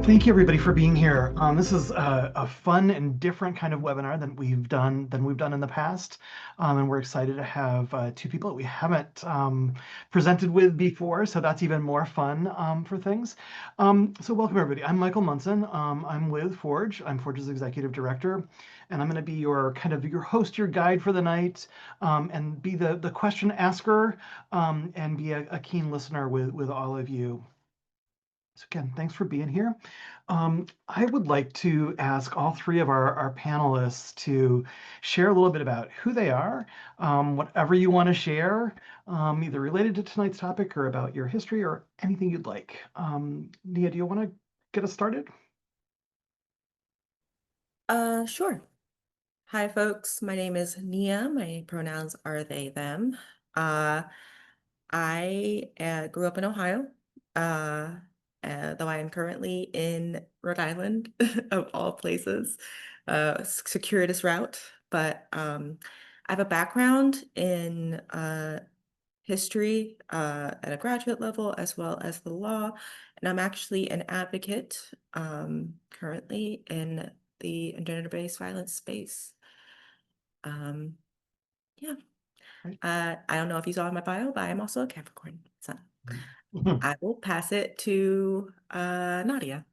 Thank you everybody for being here. This is a fun and different kind of webinar than we've done in the past, and we're excited to have two people that we haven't presented with before. So that's even more fun for things. So welcome everybody. I'm Michael Munson. I'm with Forge. I'm Forge's executive director, and I'm going to be your your host, your guide for the night, and be the question asker, and be a keen listener with all of you. So again, thanks for being here. I would like to ask all three of our panelists to share a little bit about who they are, whatever you want to share, either related to tonight's topic or about your history or anything you'd like. Nia, do you want to get us started? Sure. Hi, folks. My name is Nia. My pronouns are they, them. Uh, I grew up in Ohio, uh, though I am currently in Rhode Island, of all places, circuitous route. But I have a background in history at a graduate level as well as the law, and I'm actually an advocate currently in the gender-based violence space. Um, yeah. Right. I don't know if you saw in my bio, but I'm also a Capricorn. So Mhm. I will pass it to Nadia.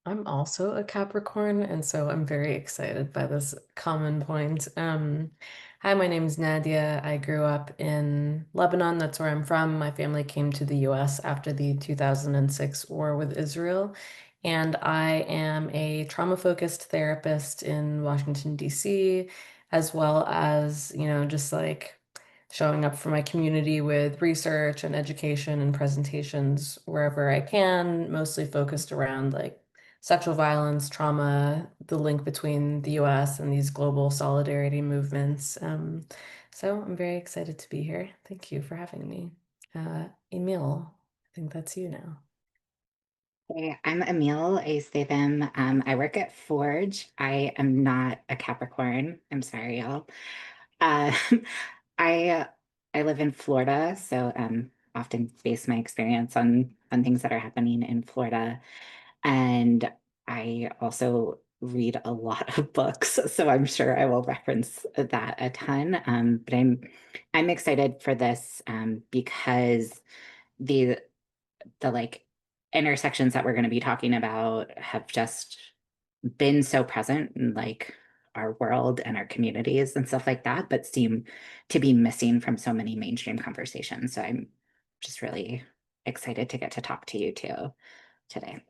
I'm also a Capricorn, and so I'm very excited by this common point. Hi, my name is Nadia. I grew up in Lebanon. That's where I'm from. My family came to the US after the 2006 war with Israel, and I am a trauma-focused therapist in Washington, D.C., as well as, just like showing up for my community with research and education and presentations wherever I can, mostly focused around like sexual violence, trauma, the link between the US and these global solidarity movements. So I'm very excited to be here. Thank you for having me. Emil, I think that's you now. Hey, I'm Emil, a say them. I work at Forge. I am not a Capricorn. I'm sorry, y'all. Uh, I I live in Florida, so often base my experience on things that are happening in Florida. And I also read a lot of books, so I'm sure I will reference that a ton. But I'm excited for this because the the like intersections that we're going to be talking about have just been so present in like our world and our communities and stuff like that, but seem to be missing from so many mainstream conversations. So I'm just really excited to get to talk to you too today.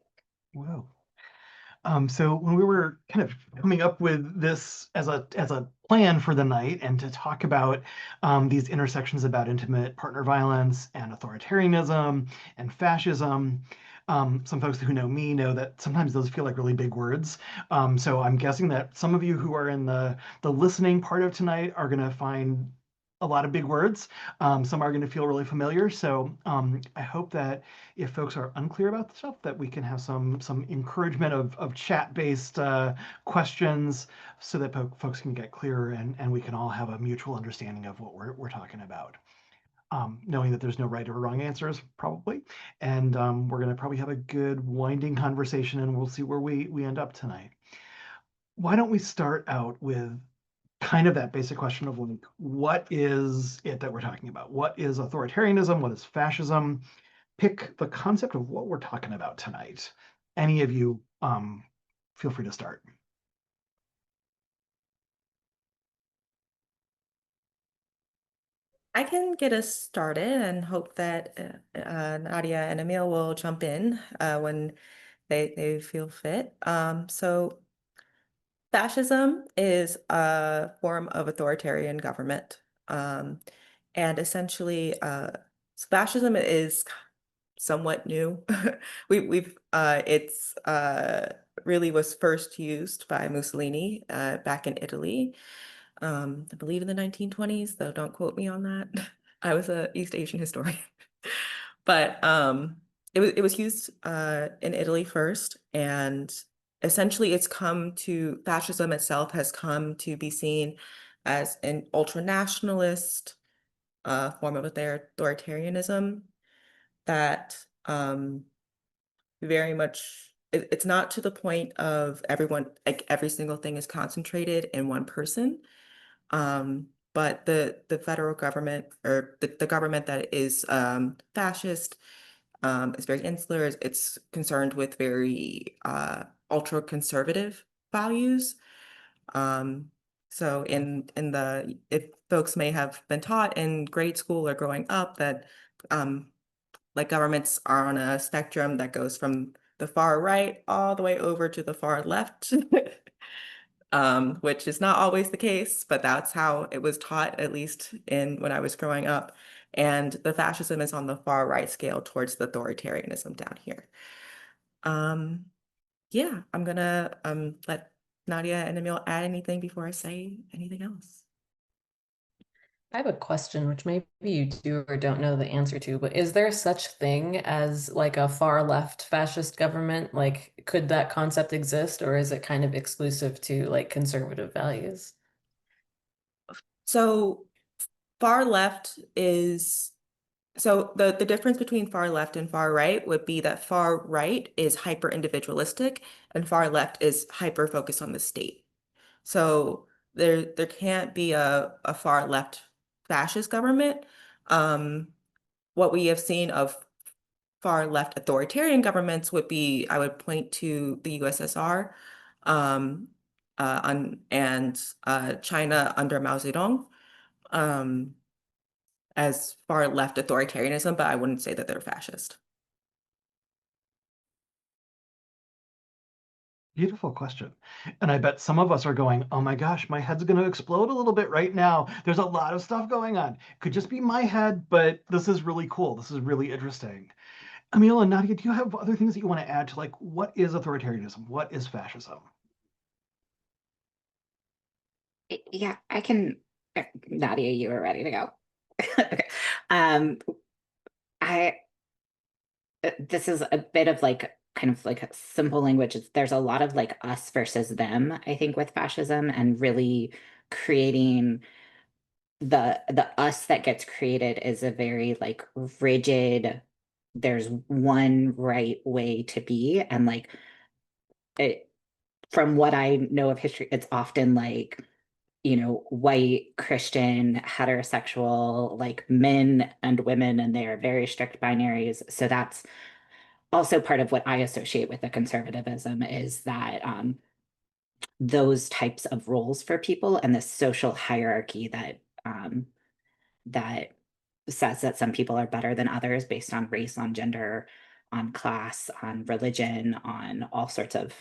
Whoa. So when we were kind of coming up with this as a plan for the night and to talk about these intersections about intimate partner violence and authoritarianism and fascism, some folks who know me know that sometimes those feel like really big words. So I'm guessing that some of you who are in the listening part of tonight are going to find a lot of big words. Some are going to feel really familiar. So I hope that if folks are unclear about the stuff, that we can have some encouragement of chat-based questions so that folks can get clearer and we can all have a mutual understanding of what we're talking about. Knowing that there's no right or wrong answers, probably. And we're going to probably have a good winding conversation and we'll see where we end up tonight. Why don't we start out with kind of that basic question of like, what is it that we're talking about? What is authoritarianism? What is fascism? Pick the concept of what we're talking about tonight. Any of you, feel free to start. I can get us started and hope that Nadia and Emil will jump in when they feel fit. So fascism is a form of authoritarian government. Um, and essentially, fascism is somewhat new. We've it's really was first used by Mussolini back in Italy, I believe in the 1920s, though don't quote me on that. I was a East Asian historian. But it was used in Italy first, and essentially it's come to fascism itself has come to be seen as an ultranationalist form of authoritarianism that very much, it's not to the point of everyone, like every single thing is concentrated in one person. But the federal government, or the government that is fascist, is very insular. It's concerned with very ultra conservative values. Um, so in the, if folks may have been taught in grade school or growing up that like governments are on a spectrum that goes from the far right all the way over to the far left. Which is not always the case, but that's how it was taught, at least in when I was growing up. And the fascism is on the far right scale towards the authoritarianism down here. Um, yeah, I'm gonna let Nadia and Emil add anything before I say anything else. I have a question, which maybe you do or don't know the answer to, but is there such thing as like a far left fascist government? Like, could that concept exist, or is it kind of exclusive to like conservative values? So far left is so the difference between far left and far right would be that far right is hyper individualistic and far left is hyper focused on the state. So there can't be a far left fascist government. Um, what we have seen of far left authoritarian governments would be, I would point to the USSR, and China under Mao Zedong, um, as far left authoritarianism, but I wouldn't say that they're fascist. Beautiful question. And I bet some of us are going, oh my gosh, my head's going to explode a little bit right now. There's a lot of stuff going on. Could just be my head, but this is really cool. This is really interesting. Emil and Nadia, do you have other things that you want to add to like what is authoritarianism? What is fascism? Yeah, I can. Nadia, you are ready to go. Okay. Um, I this is a bit of like kind of like a simple language. There's a lot of like us versus them, I think, with fascism, and really creating the us that gets created is a very like rigid, there's one right way to be, and like it, from what I know of history, it's often like, white, Christian, heterosexual, like men and women, and they are very strict binaries. So that's also part of what I associate with the conservatism, is that those types of roles for people and the social hierarchy that says that some people are better than others based on race, on gender, on class, on religion, on all sorts of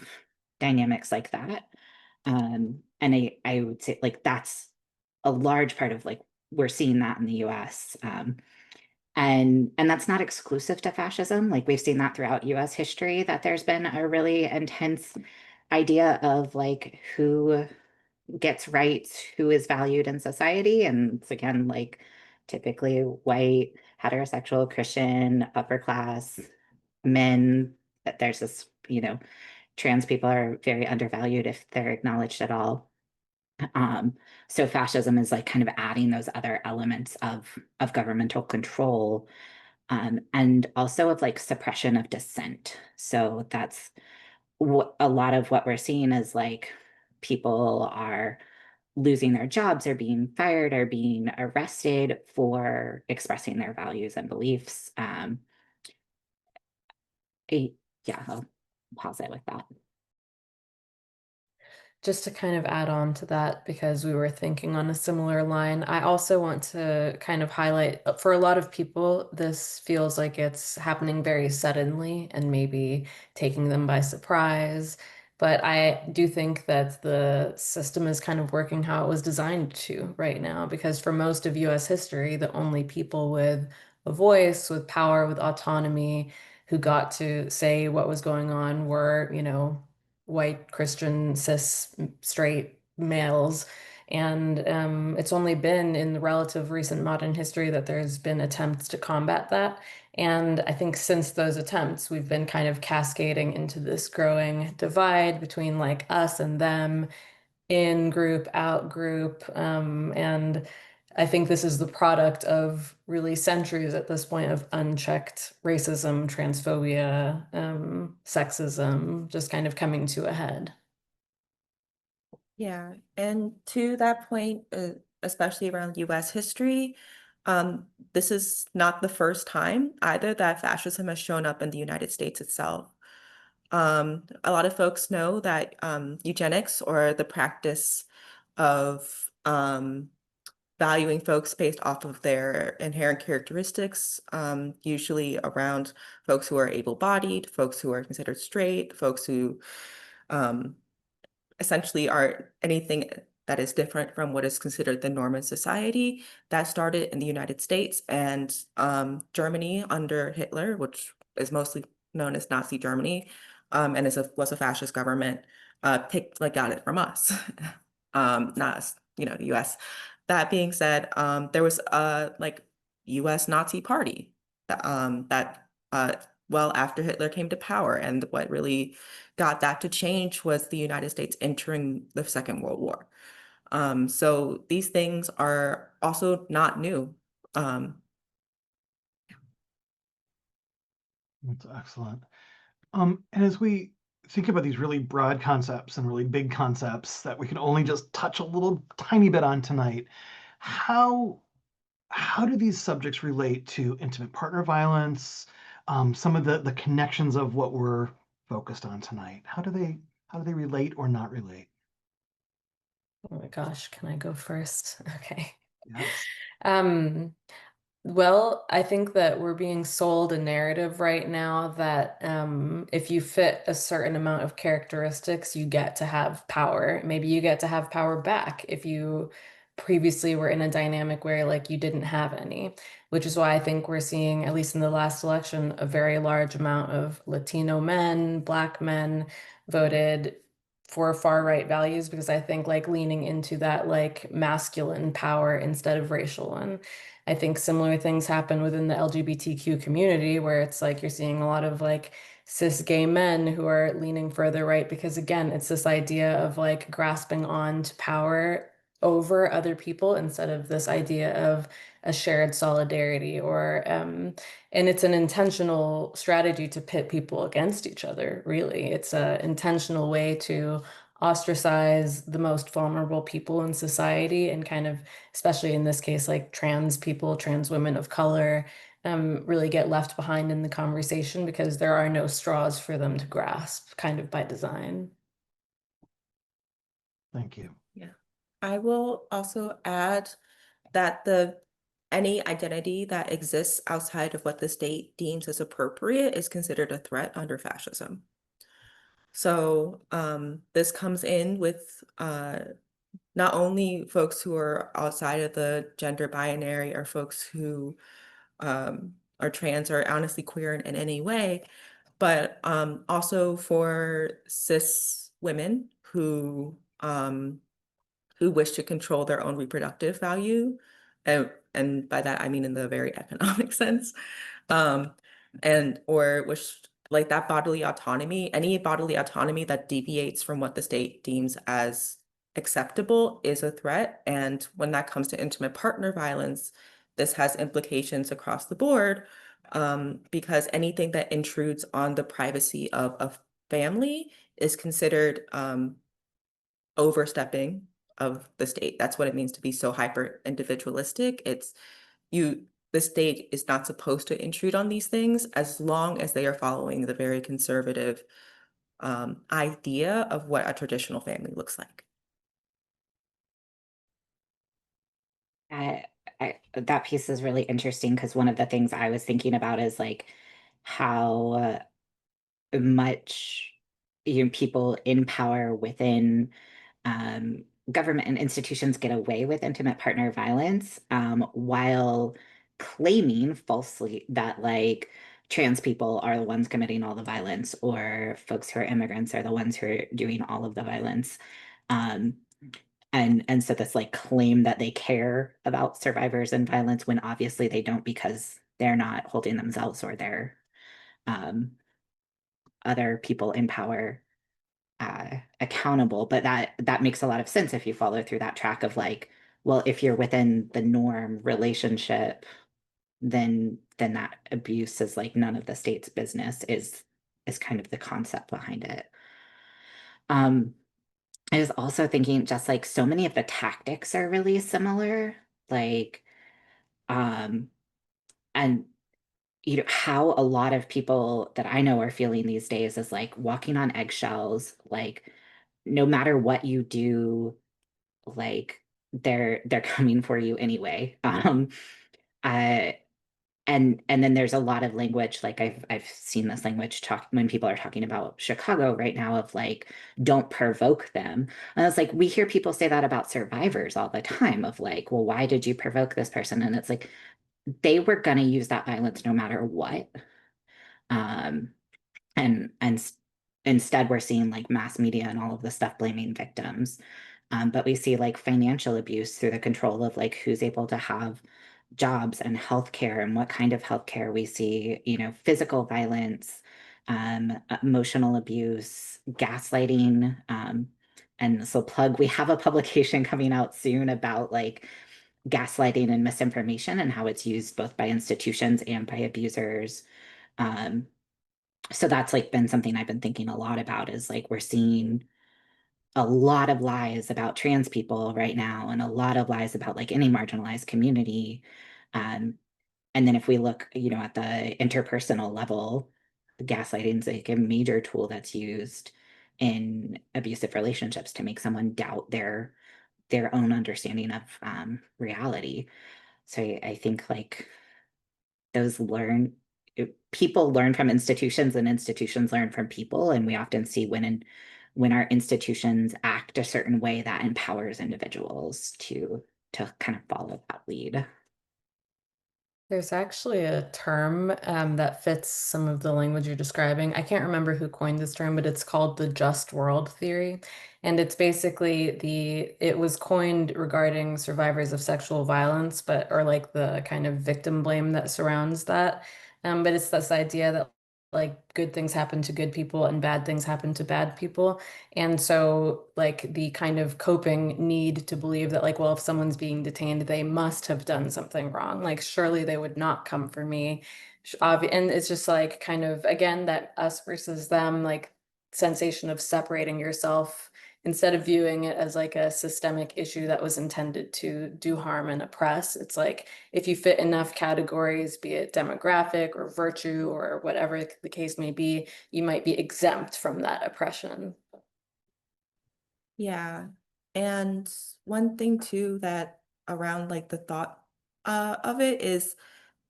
dynamics like that. And I would say like that's a large part of like we're seeing that in the US. And that's not exclusive to fascism. Like we've seen that throughout US history, that there's been a really intense idea of like who gets rights, who is valued in society. And it's again like typically white, heterosexual, Christian, upper class men. There's this, trans people are very undervalued if they're acknowledged at all. Um, so fascism is like kind of adding those other elements of governmental control, and also of like suppression of dissent. So that's what a lot of what we're seeing is like people are losing their jobs or being fired or being arrested for expressing their values and beliefs. I- yeah, I'll pause it with that. Just to kind of add on to that, because we were thinking on a similar line, I also want to kind of highlight for a lot of people, this feels like it's happening very suddenly and maybe taking them by surprise. But I do think that the system is kind of working how it was designed to right now, because for most of US history, the only people with a voice, with power, with autonomy, who got to say what was going on were, white Christian cis straight males. And it's only been in the relative recent modern history that there's been attempts to combat that. And I think since those attempts, we've been kind of cascading into this growing divide between like us and them, in group, out group. And I think this is the product of really centuries at this point of unchecked racism, transphobia, sexism, just kind of coming to a head. Yeah, and to that point, especially around US history, this is not the first time either that fascism has shown up in the United States itself. A lot of folks know that eugenics, or the practice of valuing folks based off of their inherent characteristics, usually around folks who are able-bodied, folks who are considered straight, folks who um, essentially are anything that is different from what is considered the norm in society. That started in the United States, and Germany under Hitler, which is mostly known as Nazi Germany, and was a fascist government, got it from us, not us, the US. That being said, there was a US Nazi party that well after Hitler came to power, and what really got that to change was the United States entering the Second World War. So these things are also not new. That's excellent. And as we think about these really broad concepts and really big concepts that we can only just touch a little tiny bit on tonight, how do these subjects relate to intimate partner violence? Some of the connections of what we're focused on tonight. How do they relate or not relate? Oh my gosh, can I go first? Okay. Yes. Well, I think that we're being sold a narrative right now that if you fit a certain amount of characteristics, you get to have power. Maybe you get to have power back if you previously were in a dynamic where like you didn't have any, which is why I think we're seeing, at least in the last election, a very large amount of Latino men, Black men voted for far right values, because I think like leaning into that like masculine power instead of racial one. I think similar things happen within the LGBTQ community, where it's like you're seeing a lot of like cis gay men who are leaning further right, because again, it's this idea of like grasping on to power over other people instead of this idea of a shared solidarity, or and it's an intentional strategy to pit people against each other, really. It's an intentional way to ostracize the most vulnerable people in society, and kind of, especially in this case, like trans people, trans women of color, really get left behind in the conversation because there are no straws for them to grasp, kind of by design. Thank you. Yeah. I will also add that any identity that exists outside of what the state deems as appropriate is considered a threat under fascism. So this comes in with not only folks who are outside of the gender binary, or folks who are trans or honestly queer in any way, but also for cis women who wish to control their own reproductive value. And by that, I mean in the very economic sense. Um, and or wish like that bodily autonomy, any bodily autonomy that deviates from what the state deems as acceptable is a threat. And when that comes to intimate partner violence, this has implications across the board, because anything that intrudes on the privacy of a family is considered overstepping of the state. That's what it means to be so hyper individualistic. The state is not supposed to intrude on these things as long as they are following the very conservative idea of what a traditional family looks like. I, that piece is really interesting because one of the things I was thinking about is like how much people in power within government and institutions get away with intimate partner violence, while claiming falsely that like trans people are the ones committing all the violence, or folks who are immigrants are the ones who are doing all of the violence. Um, and so this like claim that they care about survivors and violence when obviously they don't, because they're not holding themselves or their um, other people in power accountable. But that makes a lot of sense if you follow through that track of like, well, if you're within the norm relationship, then that abuse is like none of the state's business is kind of the concept behind it. Um, I was also thinking just like so many of the tactics are really similar, like um and how a lot of people that I know are feeling these days is like walking on eggshells, like no matter what you do, like they're coming for you anyway. Uh and then there's a lot of language, like I've seen this language talk when people are talking about Chicago right now of like, don't provoke them. And it's like we hear people say that about survivors all the time of like, well, why did you provoke this person? And it's like they were gonna use that violence no matter what. Um, and instead we're seeing like mass media and all of the stuff blaming victims. But we see like financial abuse through the control of like who's able to have jobs and healthcare and what kind of healthcare we see, physical violence, emotional abuse, gaslighting. And so we have a publication coming out soon about like gaslighting and misinformation and how it's used both by institutions and by abusers. Um, so that's like been something I've been thinking a lot about is like we're seeing a lot of lies about trans people right now and a lot of lies about like any marginalized community. Um, and then if we look, at the interpersonal level, gaslighting is like a major tool that's used in abusive relationships to make someone doubt their own understanding of reality. So I think like those people learn from institutions and institutions learn from people, and we often see when our institutions act a certain way that empowers individuals to kind of follow that lead. There's actually a term that fits some of the language you're describing. I can't remember who coined this term, but it's called the just world theory. And it's basically it was coined regarding survivors of sexual violence, or like the kind of victim blame that surrounds that. But it's this idea that like good things happen to good people and bad things happen to bad people. And so, like, the kind of coping need to believe that, like, well, if someone's being detained, they must have done something wrong. Like, surely they would not come for me. And it's just like kind of, again, that us versus them, like, sensation of separating yourself instead of viewing it as like a systemic issue that was intended to do harm and oppress. It's like if you fit enough categories, be it demographic or virtue or whatever the case may be, you might be exempt from that oppression. Yeah. And one thing too that around like the thought of it is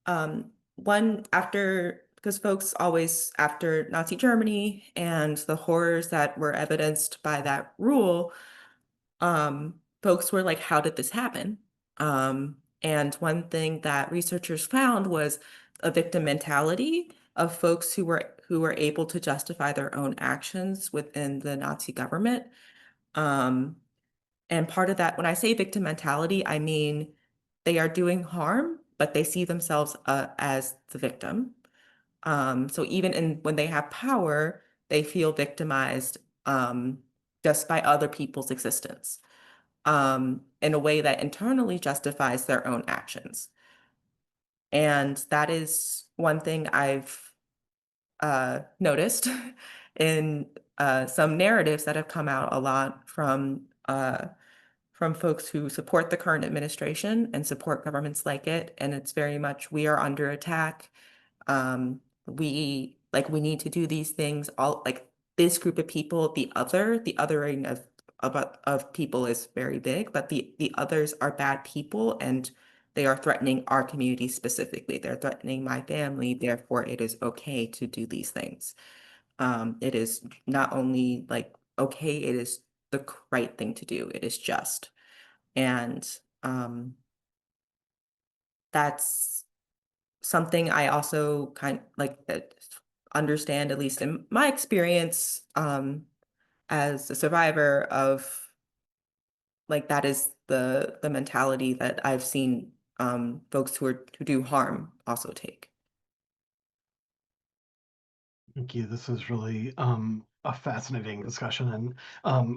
one after because folks always after Nazi Germany and the horrors that were evidenced by that rule, folks were like, how did this happen? And one thing that researchers found was a victim mentality of folks who were able to justify their own actions within the Nazi government. Um, and part of that, when I say victim mentality, I mean they are doing harm, but they see themselves as the victim. So even when they have power, they feel victimized just by other people's existence in a way that internally justifies their own actions. And that is one thing I've noticed in some narratives that have come out a lot from folks who support the current administration and support governments like it. And it's very much, we are under attack. We need to do these things all like this group of people, the othering of people is very big, but the others are bad people and they are threatening our community specifically. They're threatening my family, therefore it is okay to do these things. It is not only like okay, it is the right thing to do. It is just. And that's something I also kind like understand, at least in my experience, as a survivor of like that is the mentality that I've seen folks who do harm also take. Thank you. This is really a fascinating discussion, and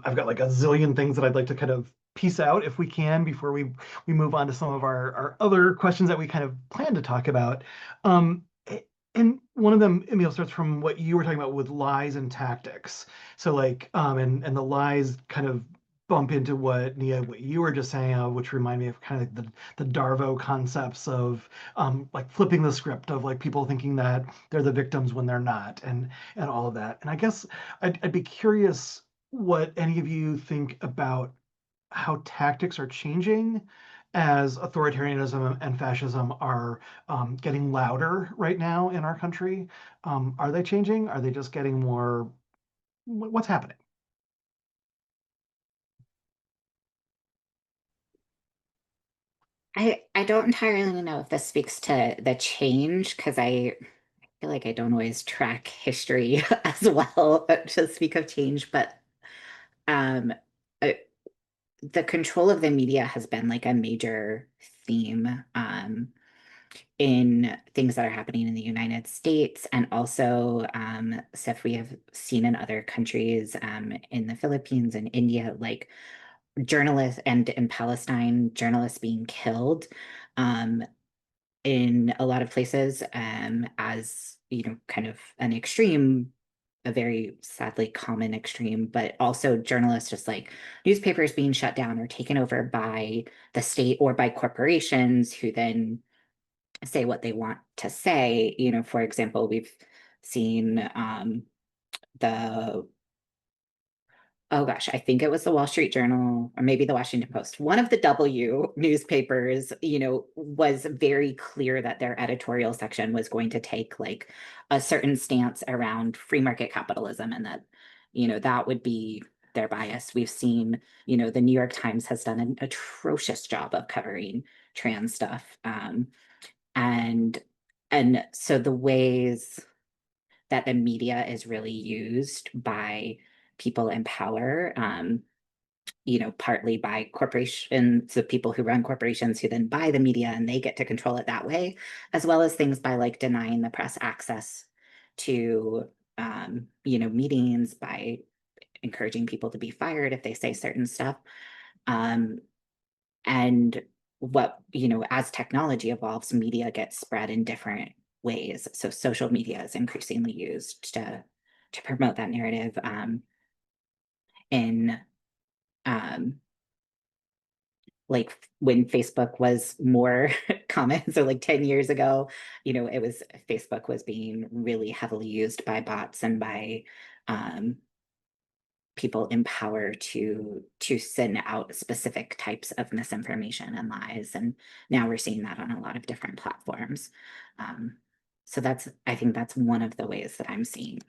I've got like a zillion things that I'd like to kind of piece out if we can before we move on to some of our other questions that we kind of plan to talk about. And one of them, Emil, starts from what you were talking about with lies and tactics. So like, and the lies kind of bump into what Nia, what you were just saying, which remind me of kind of the Darvo concepts of like flipping the script of like people thinking that they're the victims when they're not, and all of that. And I guess I'd be curious what any of you think about how tactics are changing as authoritarianism and fascism are getting louder right now in our country. Are they changing? Are they just getting more? What's happening? I don't entirely know if this speaks to the change because I feel like I don't always track history as well to speak of change, but um, uh, the control of the media has been like a major theme in things that are happening in the United States and also stuff we have seen in other countries, in the Philippines and India, like journalists and in Palestine, journalists being killed. Um, in a lot of places, as you know, kind of an extreme, a very sadly common extreme, but also journalists just like newspapers being shut down or taken over by the state or by corporations who then say what they want to say. You know, for example, we've seen the oh gosh, I think it was the Wall Street Journal or maybe the Washington Post. One of the W newspapers, you know, was very clear that their editorial section was going to take like a certain stance around free market capitalism and that, you know, that would be their bias. We've seen, you know, the New York Times has done an atrocious job of covering trans stuff. And and so the ways that the media is really used by people in power, you know, partly by corporations, the people who run corporations who then buy the media and they get to control it that way, as well as things by like denying the press access to, you know, meetings, by encouraging people to be fired if they say certain stuff. Um, and what, you know, as technology evolves, media gets spread in different ways. So social media is increasingly used to promote that narrative. In um, like when Facebook was more common, so like 10 years ago, you know, it was Facebook was being really heavily used by bots and by um, people in power to send out specific types of misinformation and lies. And now we're seeing that on a lot of different platforms. So that's, I think that's one of the ways that I'm seeing.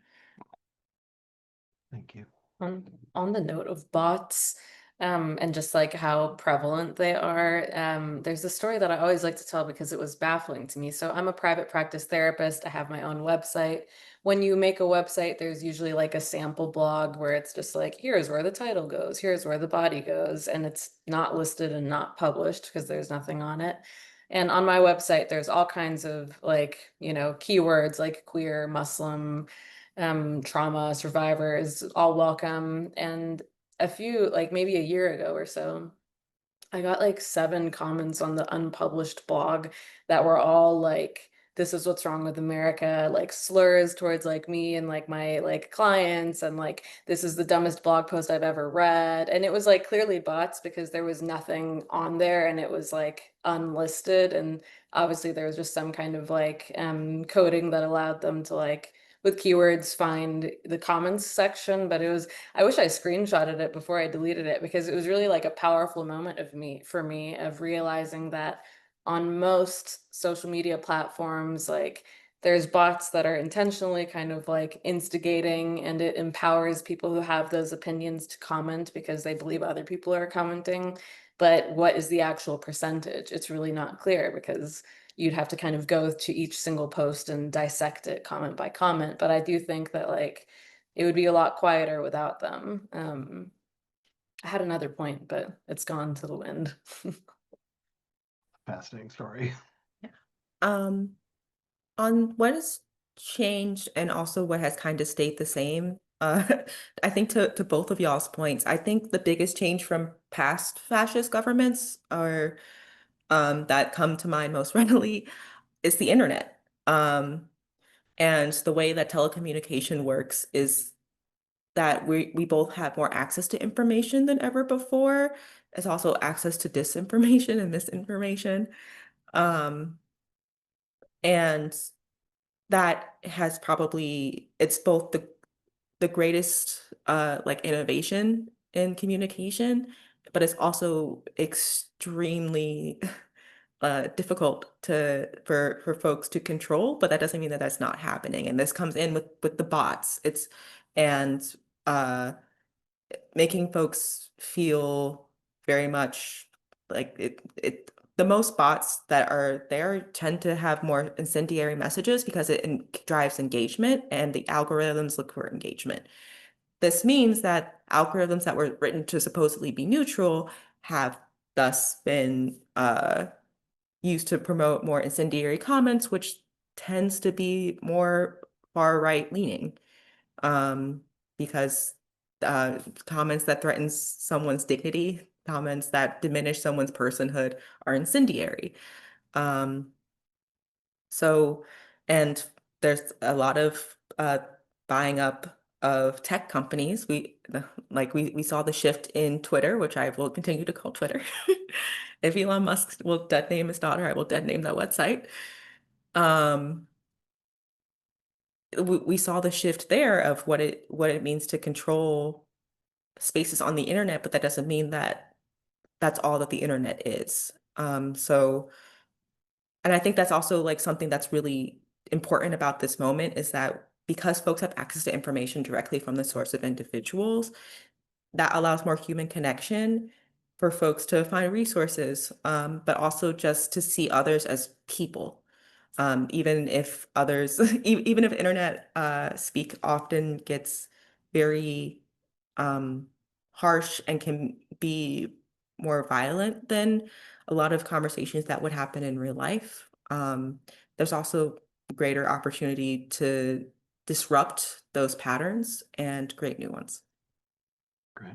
Thank you. On the note of bots, and just like how prevalent they are, there's a story that I always like to tell because it was baffling to me. So I'm a private practice therapist. I have my own website. When you make a website, there's usually like a sample blog where it's just like, here's where the title goes, here's where the body goes, and it's not listed and not published because there's nothing on it. And on my website, there's all kinds of like, you know, keywords like queer, Muslim, trauma survivors, all welcome. And a few, like maybe a year ago or so, I got like 7 comments on the unpublished blog that were all like, this is what's wrong with America, like slurs towards like me and like my like clients, and like this is the dumbest blog post I've ever read. And it was like clearly bots because there was nothing on there and it was like unlisted. And obviously there was just some kind of like coding that allowed them to like with keywords find the comments section. But it was, I wish I screenshotted it before I deleted it because it was really like a powerful moment of me for me of realizing that on most social media platforms, like there's bots that are intentionally kind of like instigating, and it empowers people who have those opinions to comment because they believe other people are commenting. But what is the actual percentage? It's really not clear because you'd have to kind of go to each single post and dissect it comment by comment. But I do think that like it would be a lot quieter without them. I had another point, but it's gone to the wind. Fascinating story. On what has changed and also what has kind of stayed the same, I think to both of y'all's points, I think the biggest change from past fascist governments are that come to mind most readily is the internet. And the way that telecommunication works is that we both have more access to information than ever before. It's also access to disinformation and misinformation. Um, and that has probably, it's both the greatest like innovation in communication, but it's also extremely difficult for folks to control. But that doesn't mean that that's not happening. And this comes in with the bots. It's and uh, making folks feel very much like the most bots that are there tend to have more incendiary messages because it drives engagement and the algorithms look for engagement. This means that algorithms that were written to supposedly be neutral have thus been used to promote more incendiary comments, which tends to be more far right leaning, because comments that threaten someone's dignity, comments that diminish someone's personhood are incendiary. Um, so, and there's a lot of buying up of tech companies. We saw the shift in Twitter, which I will continue to call Twitter. If Elon Musk will dead name his daughter, I will dead name that website. Um, we saw the shift there of what it means to control spaces on the internet, but that doesn't mean that that's all that the internet is. And I think that's also like something that's really important about this moment is that because folks have access to information directly from the source of individuals, that allows more human connection for folks to find resources, but also just to see others as people. Even if others, even if internet speak often gets very harsh and can be more violent than a lot of conversations that would happen in real life. There's also greater opportunity to disrupt those patterns and create new ones. Great.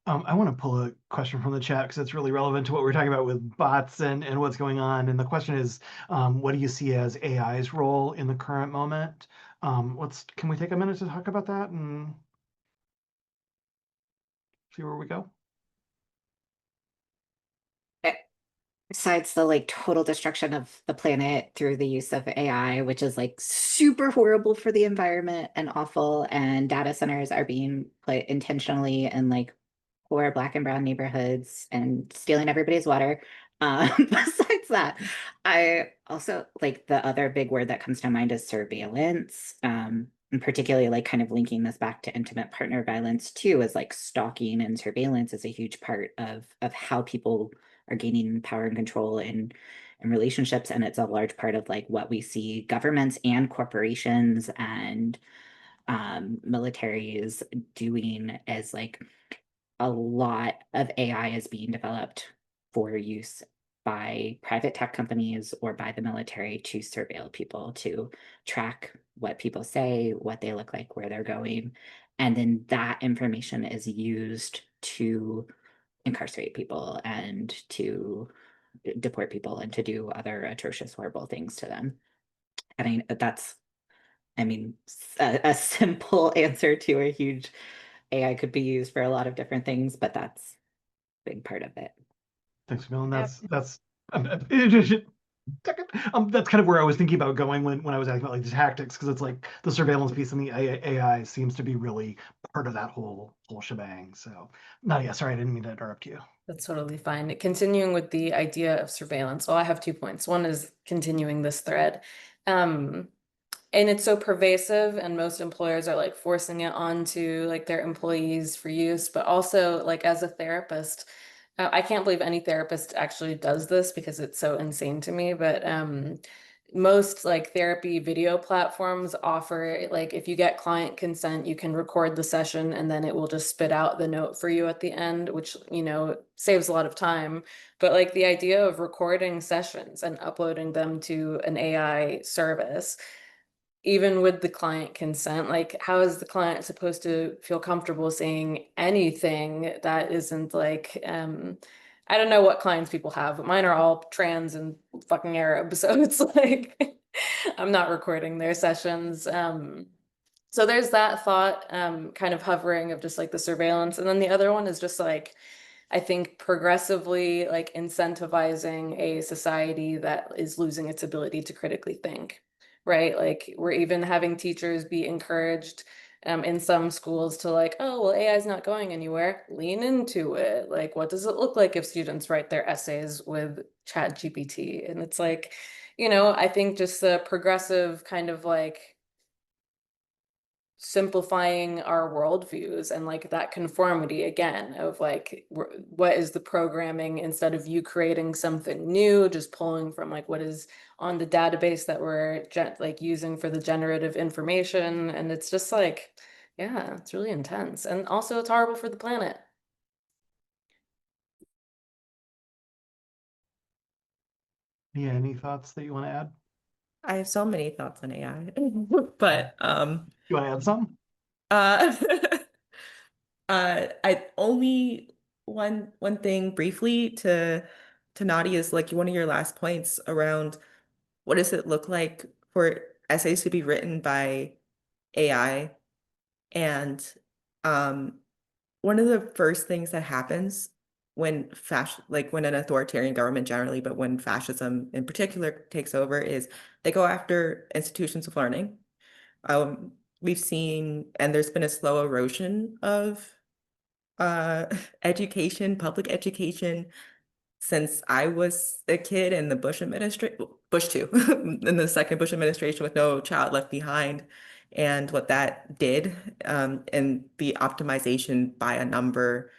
I want to pull a question from the chat because it's really relevant to what we're talking about with bots and what's going on. And the question is, what do you see as AI's role in the current moment? Can we take a minute to talk about that and see where we go? Besides the like total destruction of the planet through the use of AI, which is like super horrible for the environment and awful, and data centers are being put intentionally in like poor black and brown neighborhoods and stealing everybody's water. Besides that, I also like the other big word that comes to mind is surveillance. And particularly like kind of linking this back to intimate partner violence too, is like stalking and surveillance is a huge part of how people are gaining power and control in relationships. And it's a large part of like what we see governments and corporations and militaries doing as like a lot of AI is being developed for use by private tech companies or by the military to surveil people, to track what people say, what they look like, where they're going. And then that information is used to incarcerate people and to deport people and to do other atrocious, horrible things to them. I mean, a simple answer to a huge AI could be used for a lot of different things, but that's a big part of it. Thanks, Camille. And that's kind of where I was thinking about going when I was asking about like the tactics, because it's like the surveillance piece and the AI seems to be really part of that whole shebang. So, Nadia, sorry, I didn't mean to interrupt you. That's totally fine. Continuing with the idea of surveillance. Well, I have 2 points. One is continuing this thread. And it's so pervasive, and most employers are like forcing it onto like their employees for use, but also like as a therapist, I can't believe any therapist actually does this because it's so insane to me, but most like therapy video platforms offer like if you get client consent, you can record the session and then it will just spit out the note for you at the end, which, saves a lot of time. But like the idea of recording sessions and uploading them to an AI service even with the client consent, like how is the client supposed to feel comfortable saying anything that isn't like, I don't know what clients people have, but mine are all trans and fucking Arab, so it's like I'm not recording their sessions. So there's that thought, kind of hovering of just like the surveillance. And then the other one is just like, I think progressively like incentivizing a society that is losing its ability to critically think, right? Like we're even having teachers be encouraged in some schools to like, oh, well, AI is not going anywhere. Lean into it. Like, what does it look like if students write their essays with Chat GPT? And it's like, I think just the progressive kind of like simplifying our worldviews and like that conformity again of like what is the programming instead of you creating something new, just pulling from like what is on the database that we're like using for the generative information. And it's just like, yeah, it's really intense. And also it's horrible for the planet. Yeah, any thoughts that you want to add? I have so many thoughts on AI, but You want to add something? uh I only one thing briefly to Nadia's like one of your last points around what does it look like for essays to be written by AI? And um one of the first things that happens when like when an authoritarian government generally, but when fascism in particular takes over is they go after institutions of learning. Um, we've seen, and there's been a slow erosion of uh education, public education since I was a kid in the Bush administration, Bush too, in the second Bush administration with No Child Left Behind, and what that did, and the optimization by a number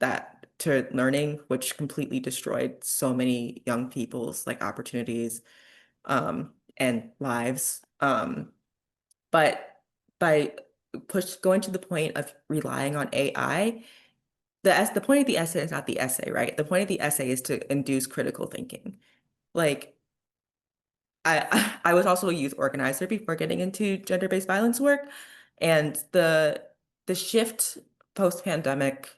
that to learning, which completely destroyed so many young people's like opportunities, and lives. But by going to the point of relying on AI, the point of the essay is not the essay, right? The point of the essay is to induce critical thinking. Like I was also a youth organizer before getting into gender-based violence work, and the shift post-pandemic,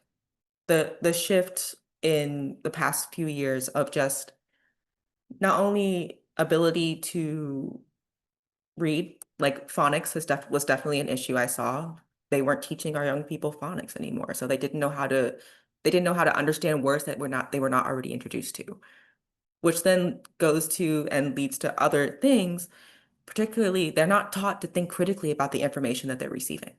the shift in the past few years of just not only ability to read, like phonics was definitely an issue I saw. They weren't teaching our young people phonics anymore, so they didn't know how to understand words that they were not already introduced to, which then goes to and leads to other things. Particularly, they're not taught to think critically about the information that they're receiving.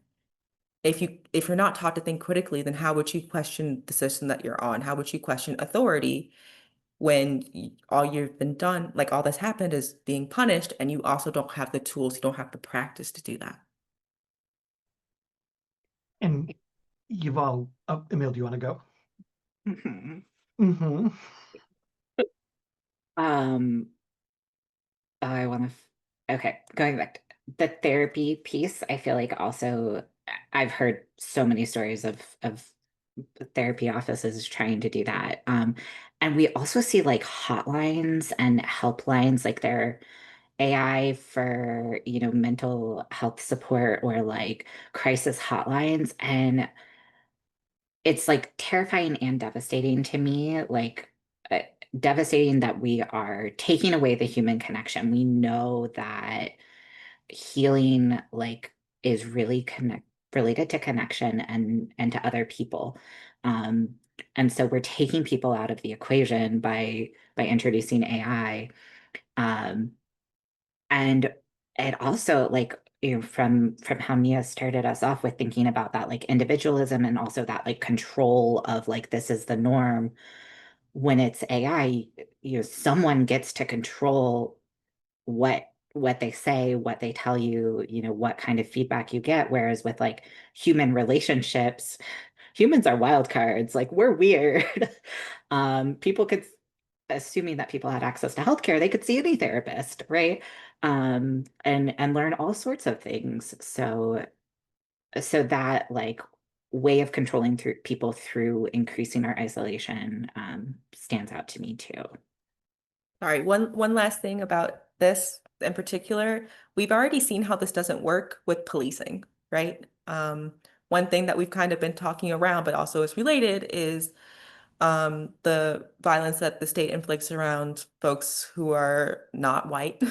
If you're not taught to think critically, then how would you question the system that you're on? How would you question authority when all you've been done, like all that's happened is being punished, and you also don't have the tools, you don't have the practice to do that. And you've all, oh, Emil, do you want to go? Mhm. Mm-hmm. Um, oh, I want to, okay, going back to the therapy piece, I feel like also I've heard so many stories of therapy offices trying to do that. And we also see like hotlines and helplines, like their AI for, mental health support or like crisis hotlines. And it's like terrifying and devastating to me. Like, devastating that we are taking away the human connection. We know that healing like is really related to connection and to other people. Um, and so we're taking people out of the equation by introducing AI. Um, and it also like from how Mia started us off with thinking about that like individualism and also that like control of like this is the norm. When it's AI, someone gets to control what they say, what they tell you, what kind of feedback you get. Whereas with like human relationships, humans are wild cards. Like we're weird. People could, assuming that people had access to healthcare, they could see any therapist, right? And learn all sorts of things. So that like way of controlling through people through increasing our isolation stands out to me too. Sorry, one last thing about this. in particular, we've already seen how this doesn't work with policing, right? One thing that we've kind of been talking around, but also is related, is the violence that the state inflicts around folks who are not white.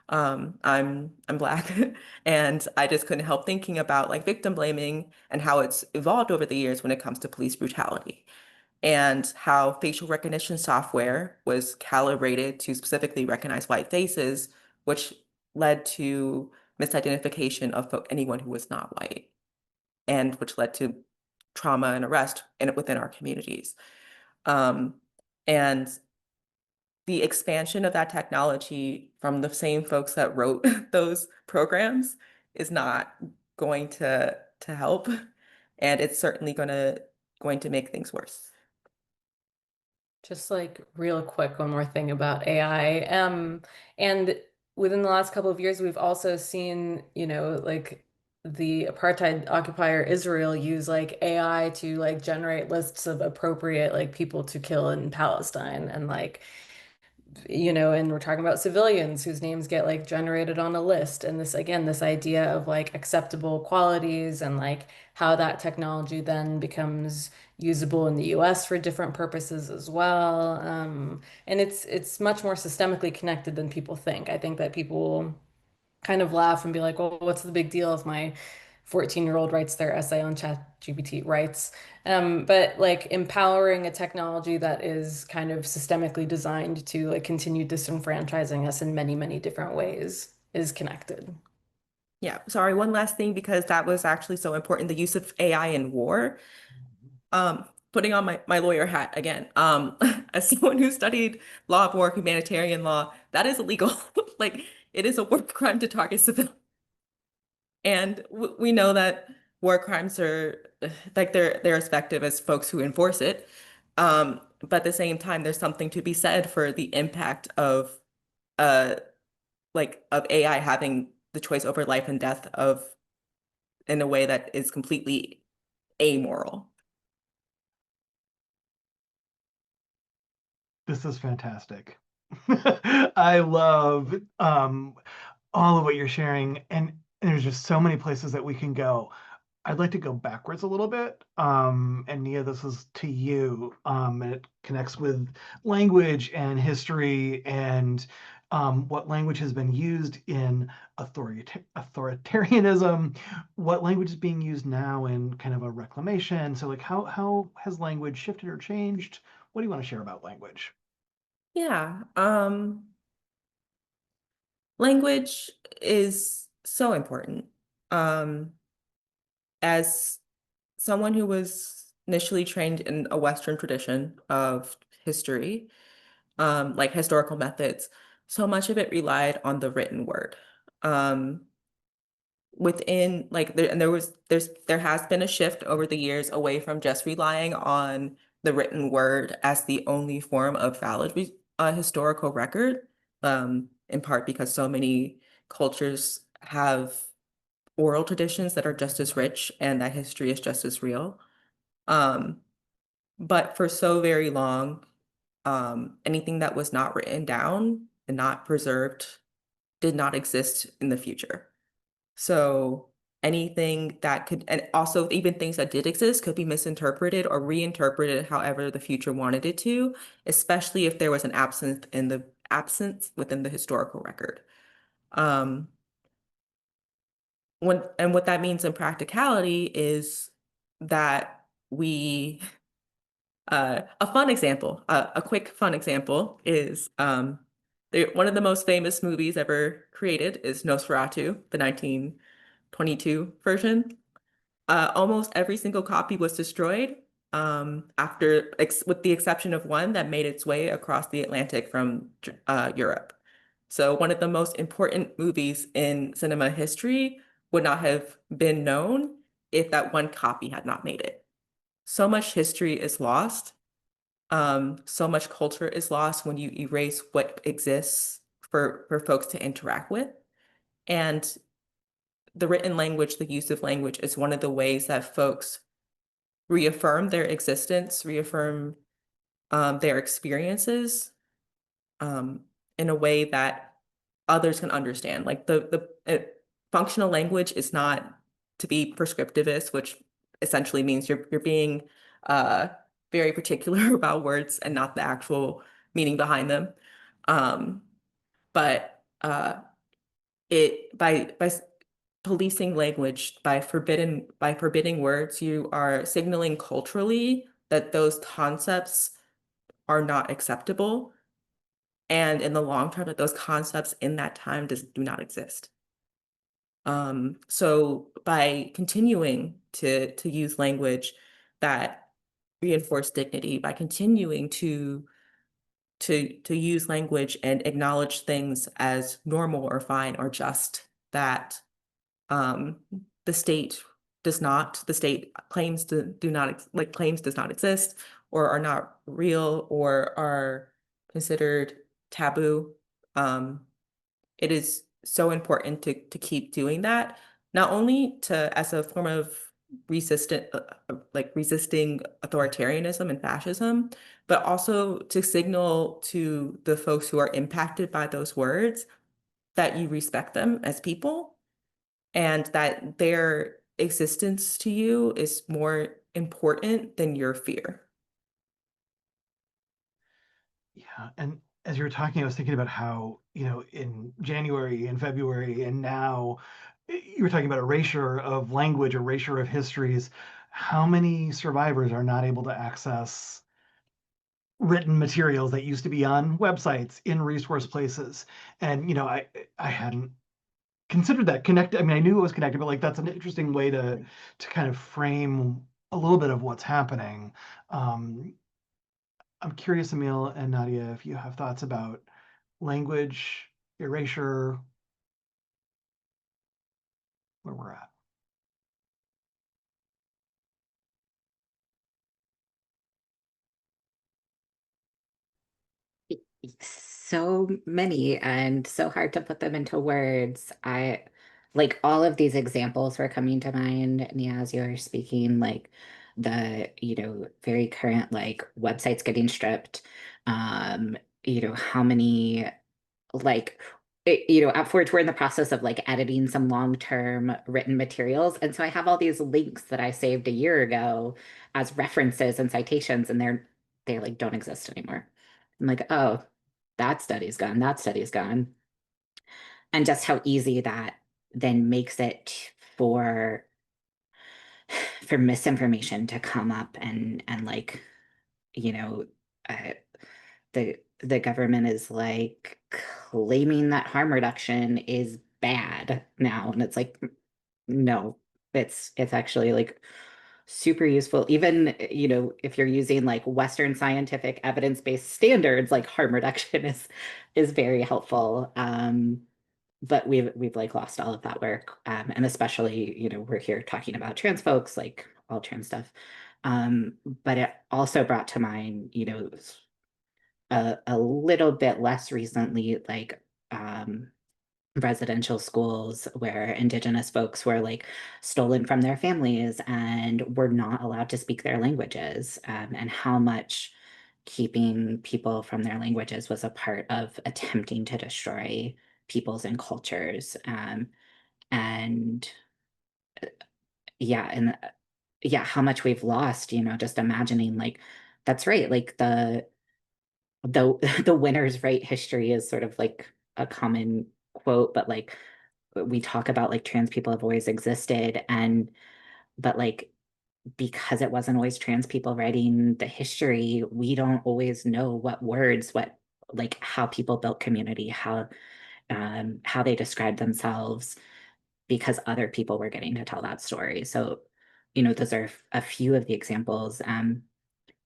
I'm Black, and I just couldn't help thinking about like victim blaming and how it's evolved over the years when it comes to police brutality, and how facial recognition software was calibrated to specifically recognize white faces, which led to misidentification of anyone who was not white, and which led to trauma and arrest within our communities. And the expansion of that technology from the same folks that wrote those programs is not going to help, and it's certainly going to make things worse. Just like real quick, one more thing about AI. And within the last couple of years, we've also seen, like the apartheid occupier Israel use like AI to like generate lists of appropriate like people to kill in Palestine. And like, and we're talking about civilians whose names get like generated on a list. And this, again, this idea of like acceptable qualities and like how that technology then becomes usable in the US for different purposes as well. And it's much more systemically connected than people think. I think that people kind of laugh and be like, well, what's the big deal if my 14-year-old writes their essay on ChatGPT writes? But like empowering a technology that is kind of systemically designed to like continue disenfranchising us in many, many different ways is connected. Yeah, sorry, one last thing, because that was actually so important, the use of AI in war. Putting on my lawyer hat again, as someone who studied law of war, humanitarian law, that is illegal. Like, it is a war crime to target civilians. And we know that war crimes are like they're as effective as folks who enforce it. But at the same time, there's something to be said for the impact of uh of AI having the choice over life and death of in a way that is completely amoral. This is fantastic. I love all of what you're sharing, and there's just so many places that we can go. I'd like to go backwards a little bit. And Nia, this is to you. And it connects with language and history and what language has been used in authoritarianism, what language is being used now in kind of a reclamation. So like how has language shifted or changed? What do you want to share about language? Yeah, language is so important. Um, as someone who was initially trained in a Western tradition of history, like historical methods, so much of it relied on the written word. Um, Within like there and there has been a shift over the years away from just relying on the written word as the only form of valid historical record, in part because so many cultures have oral traditions that are just as rich and that history is just as real. Um, but for so very long, anything that was not written down and not preserved did not exist in the future. So anything that could, and also even things that did exist could be misinterpreted or reinterpreted however the future wanted it to, especially if there was an absence within the historical record. Um, what that means in practicality is that we a quick fun example is one of the most famous movies ever created is Nosferatu, the 1922 version. Almost every single copy was destroyed with the exception of one that made its way across the Atlantic from Europe. So one of the most important movies in cinema history would not have been known if that one copy had not made it. So much history is lost. So much culture is lost when you erase what exists for folks to interact with. And the written language, the use of language is one of the ways that folks reaffirm their existence, reaffirm their experiences in a way that others can understand. Like functional language is not to be prescriptivist, which essentially means you're being very particular about words and not the actual meaning behind them. Um, but it by policing language, by forbidding words, you are signaling culturally that those concepts are not acceptable, and in the long term, that those concepts in that time do not exist. So by continuing to use language that reinforce dignity, by continuing to use language and acknowledge things as normal or fine or just, that um, the state the state claims do not claims does not exist, or are not real, or are considered taboo. It is so important to keep doing that, not only to as a form of resisting authoritarianism and fascism, but also to signal to the folks who are impacted by those words that you respect them as people, and that their existence to you is more important than your fear. Yeah, and as you were talking, I was thinking about how, in January and February and now, you were talking about erasure of language, erasure of histories. How many survivors are not able to access written materials that used to be on websites, in resource places? And, I hadn't considered that connected. I mean, I knew it was connected, but like that's an interesting way to kind of frame a little bit of what's happening. Um, I'm curious, Emil and Nadia, if you have thoughts about language, erasure, where we're at. So many and so hard to put them into words. I like all of these examples were coming to mind, Nia, as you were speaking, like the, very current like websites getting stripped. How many like at Forge, we're in the process of like editing some long-term written materials. And so I have all these links that I saved a year ago as references and citations, and they like don't exist anymore. I'm like, oh, that study's gone, that study's gone. And just how easy that then makes it for misinformation to come up, and like, you know, uh, the government is like claiming that harm reduction is bad now, and it's like, no, it's actually like super useful. Even, if you're using like Western scientific evidence-based standards, like harm reduction is very helpful. But we've like lost all of that work. And especially, we're here talking about trans folks, like all trans stuff. But it also brought to mind, a little bit less recently, like residential schools where Indigenous folks were like stolen from their families and were not allowed to speak their languages, and how much keeping people from their languages was a part of attempting to destroy peoples and cultures. And yeah, and yeah, how much we've lost, just imagining like that's right, like the the winners write history is sort of like a common quote, but like we talk about like trans people have always existed, and but like because it wasn't always trans people writing the history, we don't always know what like how people built community, how they described themselves, because other people were getting to tell that story. So, those are a few of the examples. And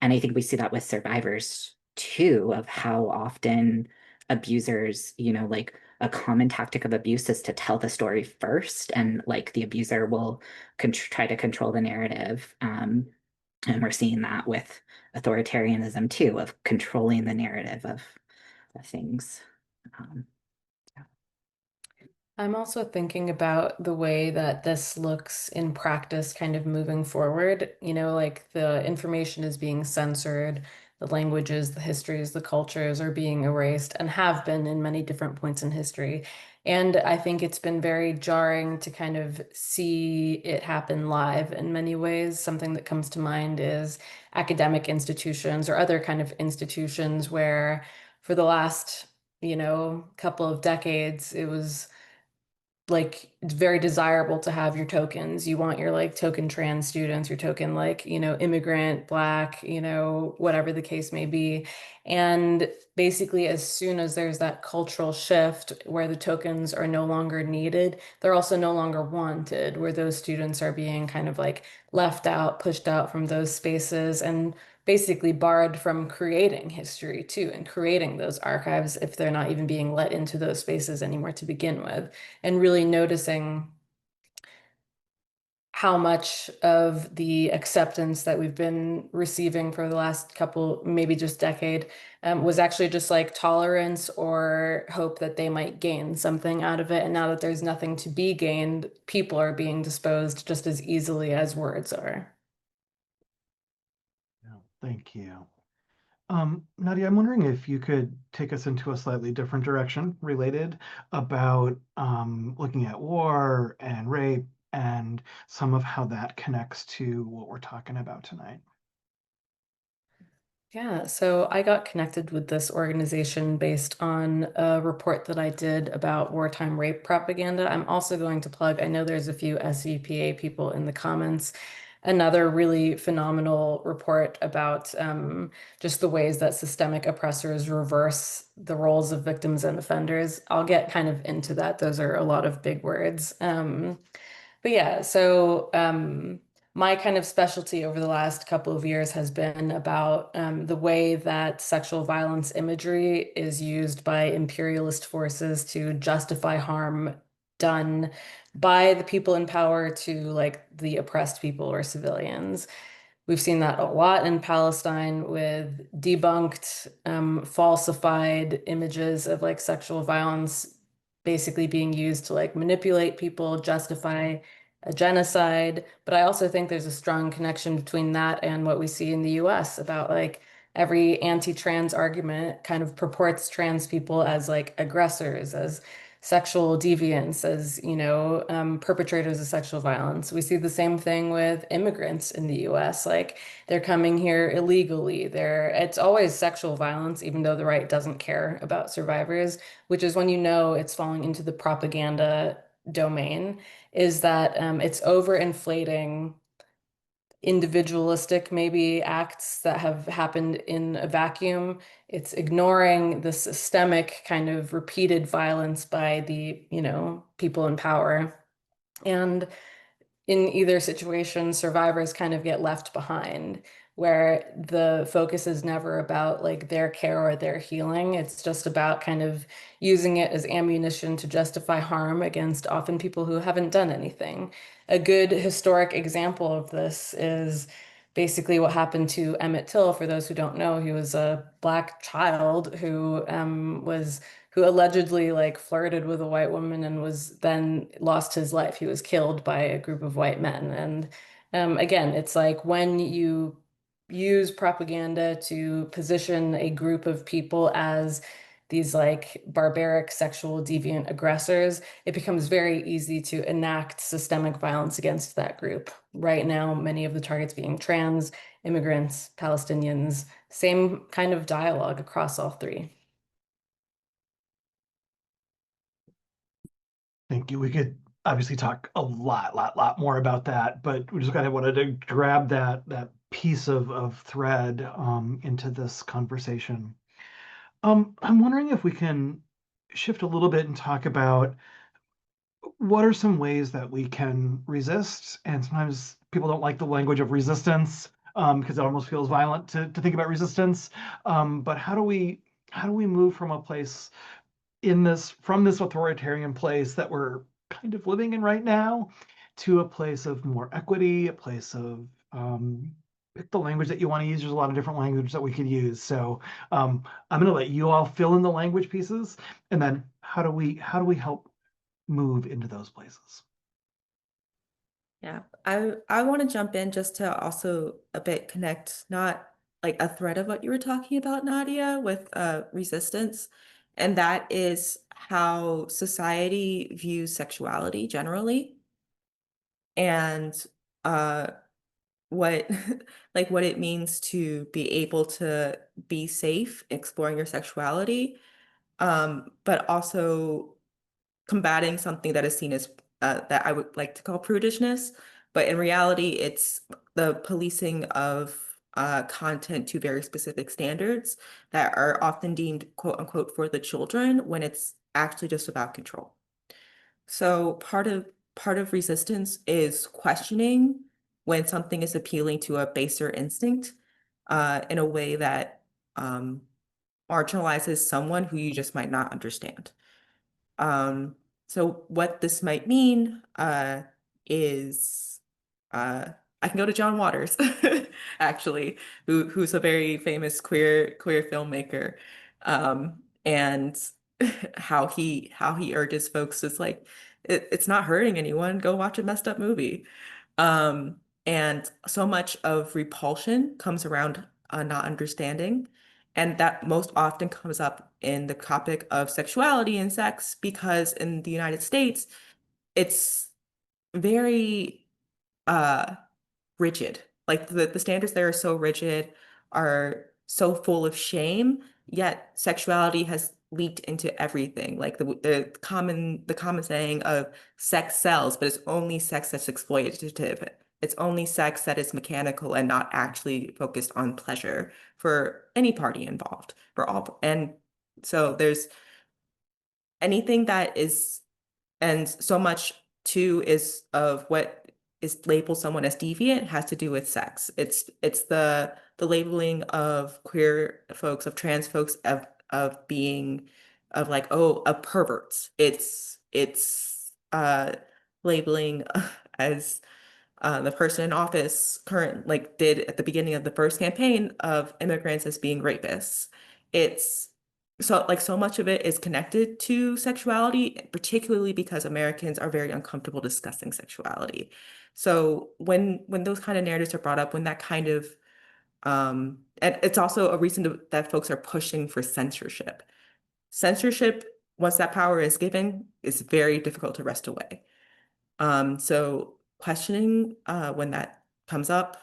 I think we see that with survivors too, of how often abusers, like a common tactic of abuse is to tell the story first, and like the abuser will try to control the narrative. And we're seeing that with authoritarianism too, of controlling the narrative of things. Um, I'm also thinking about the way that this looks in practice kind of moving forward. Like the information is being censored, the languages, the histories, the cultures are being erased and have been in many different points in history. And I think it's been very jarring to kind of see it happen live in many ways. Something that comes to mind is academic institutions or other kind of institutions where for the last, couple of decades, it was like it's very desirable to have your tokens. You want your like token trans students, your token like, immigrant, black, whatever the case may be. And basically, as soon as there's that cultural shift where the tokens are no longer needed, they're also no longer wanted, where those students are being kind of like left out, pushed out from those spaces, and basically barred from creating history too, and creating those archives if they're not even being let into those spaces anymore to begin with, and really noticing how much of the acceptance that we've been receiving for the last couple, maybe just decade, was actually just like tolerance or hope that they might gain something out of it. And now that there's nothing to be gained, people are being disposed just as easily as words are. Yeah, thank you. Nadia, I'm wondering if you could take us into a slightly different direction related about looking at war and rape and some of how that connects to what we're talking about tonight. Yeah, so I got connected with this organization based on a report that I did about wartime rape propaganda. I'm also going to plug, I know there's a few SVPA people in the comments, another really phenomenal report about just the ways that systemic oppressors reverse the roles of victims and offenders. I'll get kind of into that. Those are a lot of big words. But yeah, so my kind of specialty over the last couple of years has been about the way that sexual violence imagery is used by imperialist forces to justify harm done by the people in power to like the oppressed people or civilians. We've seen that a lot in Palestine with debunked, falsified images of like sexual violence basically being used to like manipulate people, justify a genocide. But I also think there's a strong connection between that and what we see in the US about like every anti-trans argument kind of purports trans people as like aggressors, as sexual deviants, as, perpetrators of sexual violence. We see the same thing with immigrants in the US. Like they're coming here illegally. It's always sexual violence, even though the right doesn't care about survivors, which is when you know it's falling into the propaganda domain, is that it's overinflating individualistic maybe acts that have happened in a vacuum. It's ignoring the systemic kind of repeated violence by the, people in power. And in either situation, survivors kind of get left behind, where the focus is never about like their care or their healing. It's just about kind of using it as ammunition to justify harm against often people who haven't done anything. A good historic example of this is basically what happened to Emmett Till. For those who don't know, he was a black child who allegedly like flirted with a white woman and was then lost his life. He was killed by a group of white men. And again, it's like when you use propaganda to position a group of people as these like barbaric sexual deviant aggressors, it becomes very easy to enact systemic violence against that group. Right now, many of the targets being trans, immigrants, Palestinians, same kind of dialogue across all three. Thank you. We could obviously talk a lot more about that, but we just kind of wanted to grab that piece of thread into this conversation. I'm wondering if we can shift a little bit and talk about what are some ways that we can resist? And sometimes people don't like the language of resistance because it almost feels violent to think about resistance. But how do we move from a place from this authoritarian place that we're kind of living in right now to a place of more equity, a place of pick the language that you want to use. There's a lot of different language that we could use. So I'm going to let you all fill in the language pieces, and then how do we help move into those places? Yeah, I want to jump in just to also a bit connect not like a thread of what you were talking about, Nadia, with resistance, and that is how society views sexuality generally, and uh, what like what it means to be able to be safe exploring your sexuality, but also combating something that is seen as that I would like to call prudishness, but in reality, it's the policing of content to very specific standards that are often deemed quote unquote for the children when it's actually just about control. So part of resistance is questioning when something is appealing to a baser instinct in a way that um, marginalizes someone who you just might not understand. Um, so what this might mean is uh, I can go to John Waters, actually, who's a very famous queer filmmaker, and how he urges folks is like it's not hurting anyone. Go watch a messed up movie. Um, and so much of repulsion comes around not understanding. And that most often comes up in the topic of sexuality and sex, because in the United States, it's very uh, rigid. Like the standards there are so rigid, are so full of shame, yet sexuality has leaked into everything. Like the common saying of sex sells, but it's only sex that's exploitative. It's only sex that is mechanical and not actually focused on pleasure for any party involved, for all. And so there's anything that is, and so much too is of what is labeled someone as deviant has to do with sex. It's the labeling of queer folks, of trans folks, of being of like, oh, of perverts. It's labeling as the person in office current like did at the beginning of the first campaign of immigrants as being rapists. It's so like so much of it is connected to sexuality, particularly because Americans are very uncomfortable discussing sexuality. So when those kind of narratives are brought up, when that kind of and it's also a reason that folks are pushing for censorship. Censorship, once that power is given, is very difficult to wrest away. So questioning when that comes up,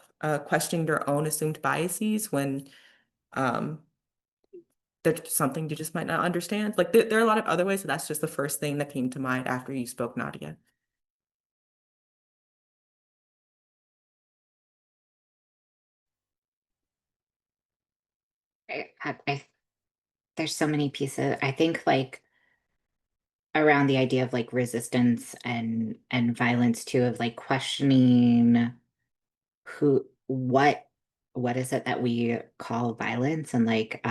questioning their own assumed biases when um, there's something you just might not understand. Like there are a lot of other ways, but that's just the first thing that came to mind after you spoke, Nadia. I there's so many pieces. I think like around the idea of like resistance and violence too, of like questioning who what is it that we call violence, and like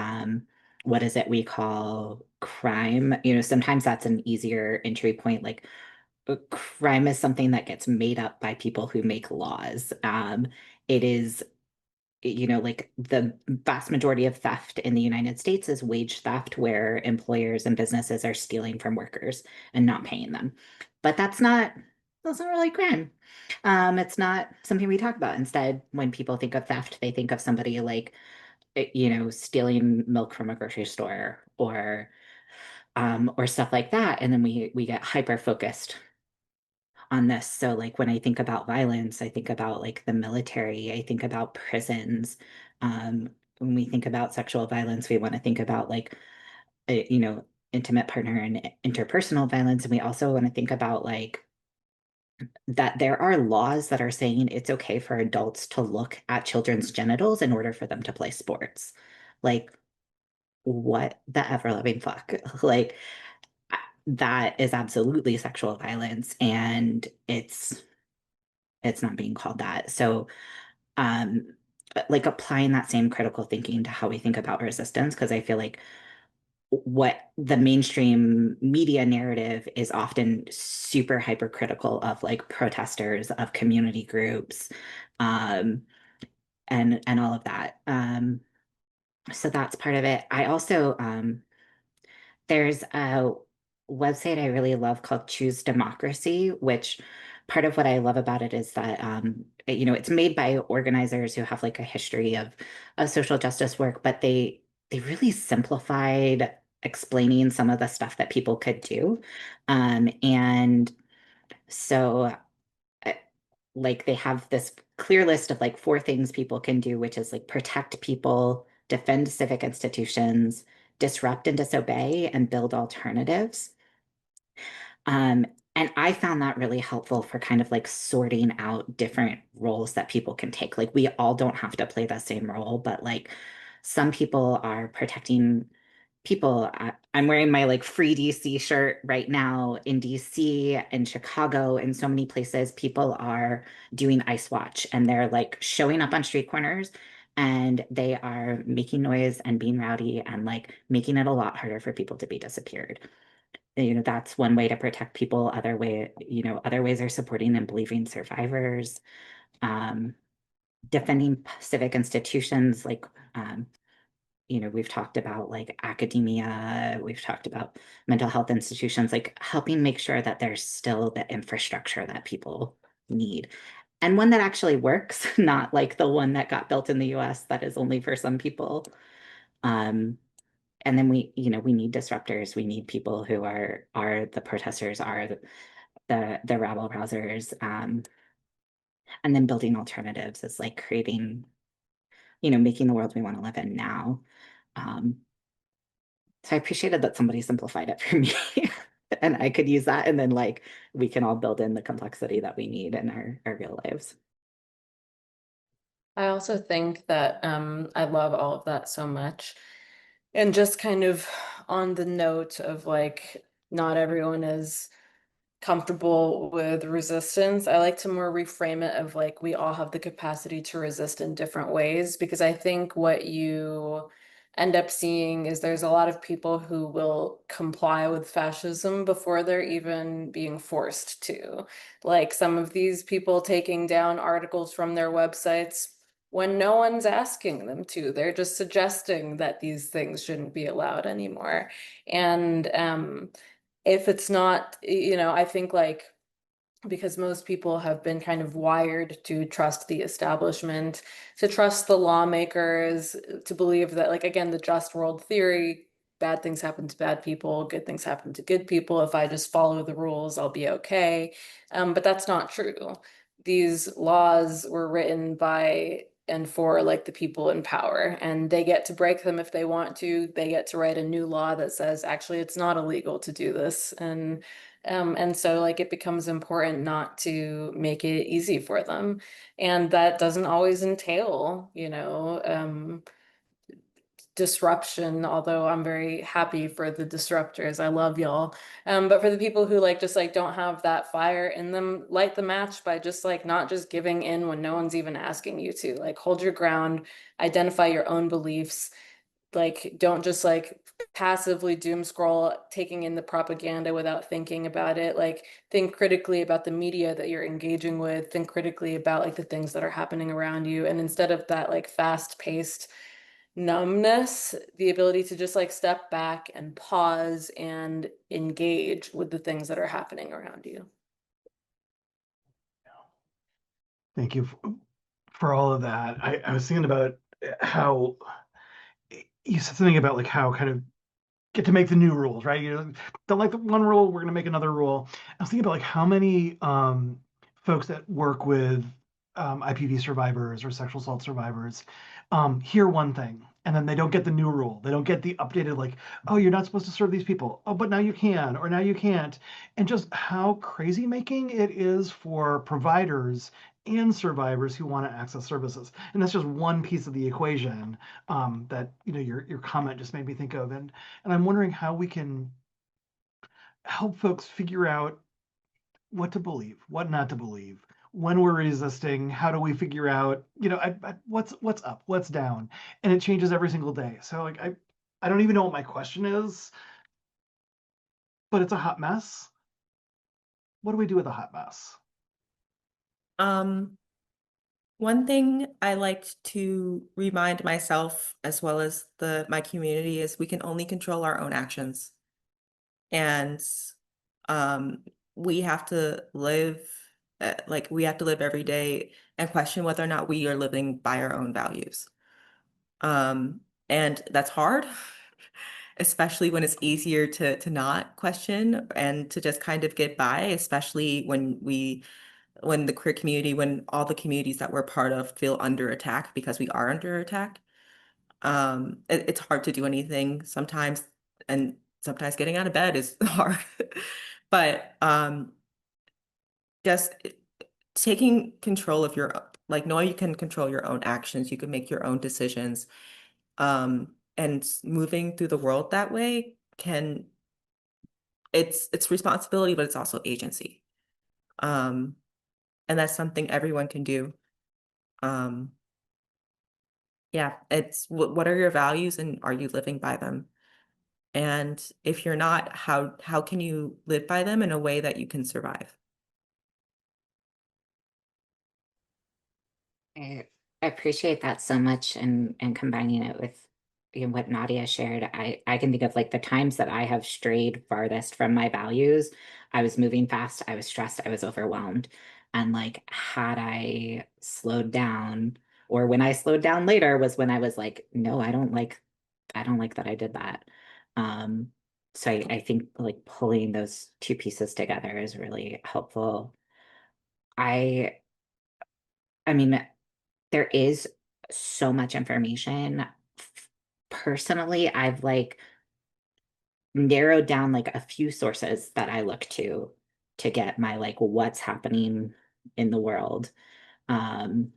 what is it we call crime. Sometimes that's an easier entry point. Like crime is something that gets made up by people who make laws. It is, like the vast majority of theft in the United States is wage theft, where employers and businesses are stealing from workers and not paying them. But that's not really crime. It's not something we talk about. Instead, when people think of theft, they think of somebody like, stealing milk from a grocery store or stuff like that. And then we get hyper focused on this. So like when I think about violence, I think about like the military, I think about prisons. When we think about sexual violence, we want to think about like intimate partner and interpersonal violence. And we also want to think about like that there are laws that are saying it's okay for adults to look at children's genitals in order for them to play sports. Like, what the ever loving fuck? Like, that is absolutely sexual violence, and it's not being called that. So, um, like applying that same critical thinking to how we think about resistance, because I feel like what the mainstream media narrative is often super hypercritical of like protesters, of community groups, um, and all of that. So that's part of it. I also there's a website I really love called Choose Democracy, which part of what I love about it is that you know, it's made by organizers who have like a history of social justice work, but they really simplified explaining some of the stuff that people could do. And so uh, like they have this clear list of like 4 things people can do, which is like protect people, defend civic institutions, disrupt and disobey, and build alternatives. Um, and I found that really helpful for kind of like sorting out different roles that people can take. Like we all don't have to play the same role, but like some people are protecting people. I'm wearing my like free DC shirt right now in DC and Chicago. In so many places, people are doing Ice Watch and they're like showing up on street corners and they are making noise and being rowdy and like making it a lot harder for people to be disappeared. You know, that's one way to protect people. Other ways are supporting and believing survivors, um, defending civic institutions like we've talked about like academia, we've talked about mental health institutions, like helping make sure that there's still the infrastructure that people need. And one that actually works, not like the one that got built in the US that is only for some people. Um, and then we need disruptors. We need people who are the protesters, are the rabble rousers. And then building alternatives is like creating, making the world we want to live in now. Um, So I appreciated that somebody simplified it for me. And I could use that. And then like we can all build in the complexity that we need in our real lives. I also think that I love all of that so much. And just kind of on the note of like, not everyone is comfortable with resistance. I like to more reframe it of like we all have the capacity to resist in different ways, because I think what you end up seeing is there's a lot of people who will comply with fascism before they're even being forced to. Like some of these people taking down articles from their websites when no one's asking them to. They're just suggesting that these things shouldn't be allowed anymore. And if it's not, I think like because most people have been kind of wired to trust the establishment, to trust the lawmakers, to believe that, like, again, the just world theory, bad things happen to bad people, good things happen to good people. If I just follow the rules, I'll be okay. But that's not true. These laws were written by and for like the people in power, and they get to break them if they want to. They get to write a new law that says, actually, it's not illegal to do this. And so like it becomes important not to make it easy for them. And that doesn't always entail, disruption, although I'm very happy for the disruptors. I love y'all. But for the people who like just like don't have that fire in them, light the match by just like not just giving in when no one's even asking you to. Like hold your ground, identify your own beliefs, like don't just like passively doom scroll taking in the propaganda without thinking about it. Like think critically about the media that you're engaging with, think critically about like the things that are happening around you, and instead of that like fast paced numbness, the ability to just like step back and pause and engage with the things that are happening around you. Thank you for all of that. I was thinking about how you said something about like how kind of get to make the new rules, right? You don't like the one rule, we're going to make another rule. I was thinking about like how many folks that work with IPV survivors or sexual assault survivors hear one thing and then they don't get the new rule. They don't get the updated like, oh, you're not supposed to serve these people. Oh, but now you can, or now you can't. And just how crazy making it is for providers and survivors who want to access services. And that's just one piece of the equation that your comment just made me think of. And I'm wondering how we can help folks figure out what to believe, what not to believe, when we're resisting. How do we figure out, what's up, what's down, and it changes every single day. So like I don't even know what my question is, but it's a hot mess. What do we do with a hot mess? Um, One thing I like to remind myself as well as my community is we can only control our own actions. And um, we have to live Like we have to live every day and question whether or not we are living by our own values. And that's hard, especially when it's easier to not question and to just kind of get by, especially when the queer community, when all the communities that we're part of feel under attack because we are under attack. It's hard to do anything sometimes, and sometimes getting out of bed is hard. But just taking control of like knowing you can control your own actions, you can make your own decisions, and moving through the world that way can it's responsibility, but it's also agency. Um, and that's something everyone can do. Um, yeah, it's what are your values and are you living by them? And if you're not, how can you live by them in a way that you can survive? I appreciate that so much, and combining it with, what Nadia shared. I can think of like the times that I have strayed farthest from my values. I was moving fast, I was stressed, I was overwhelmed. And like had I slowed down, or when I slowed down later was when I was like, no, I don't like that I did that. Um, so I think like pulling those two pieces together is really helpful. I I mean, there is so much information. Personally, I've like narrowed down like a few sources that I look to get my like what's happening in the world um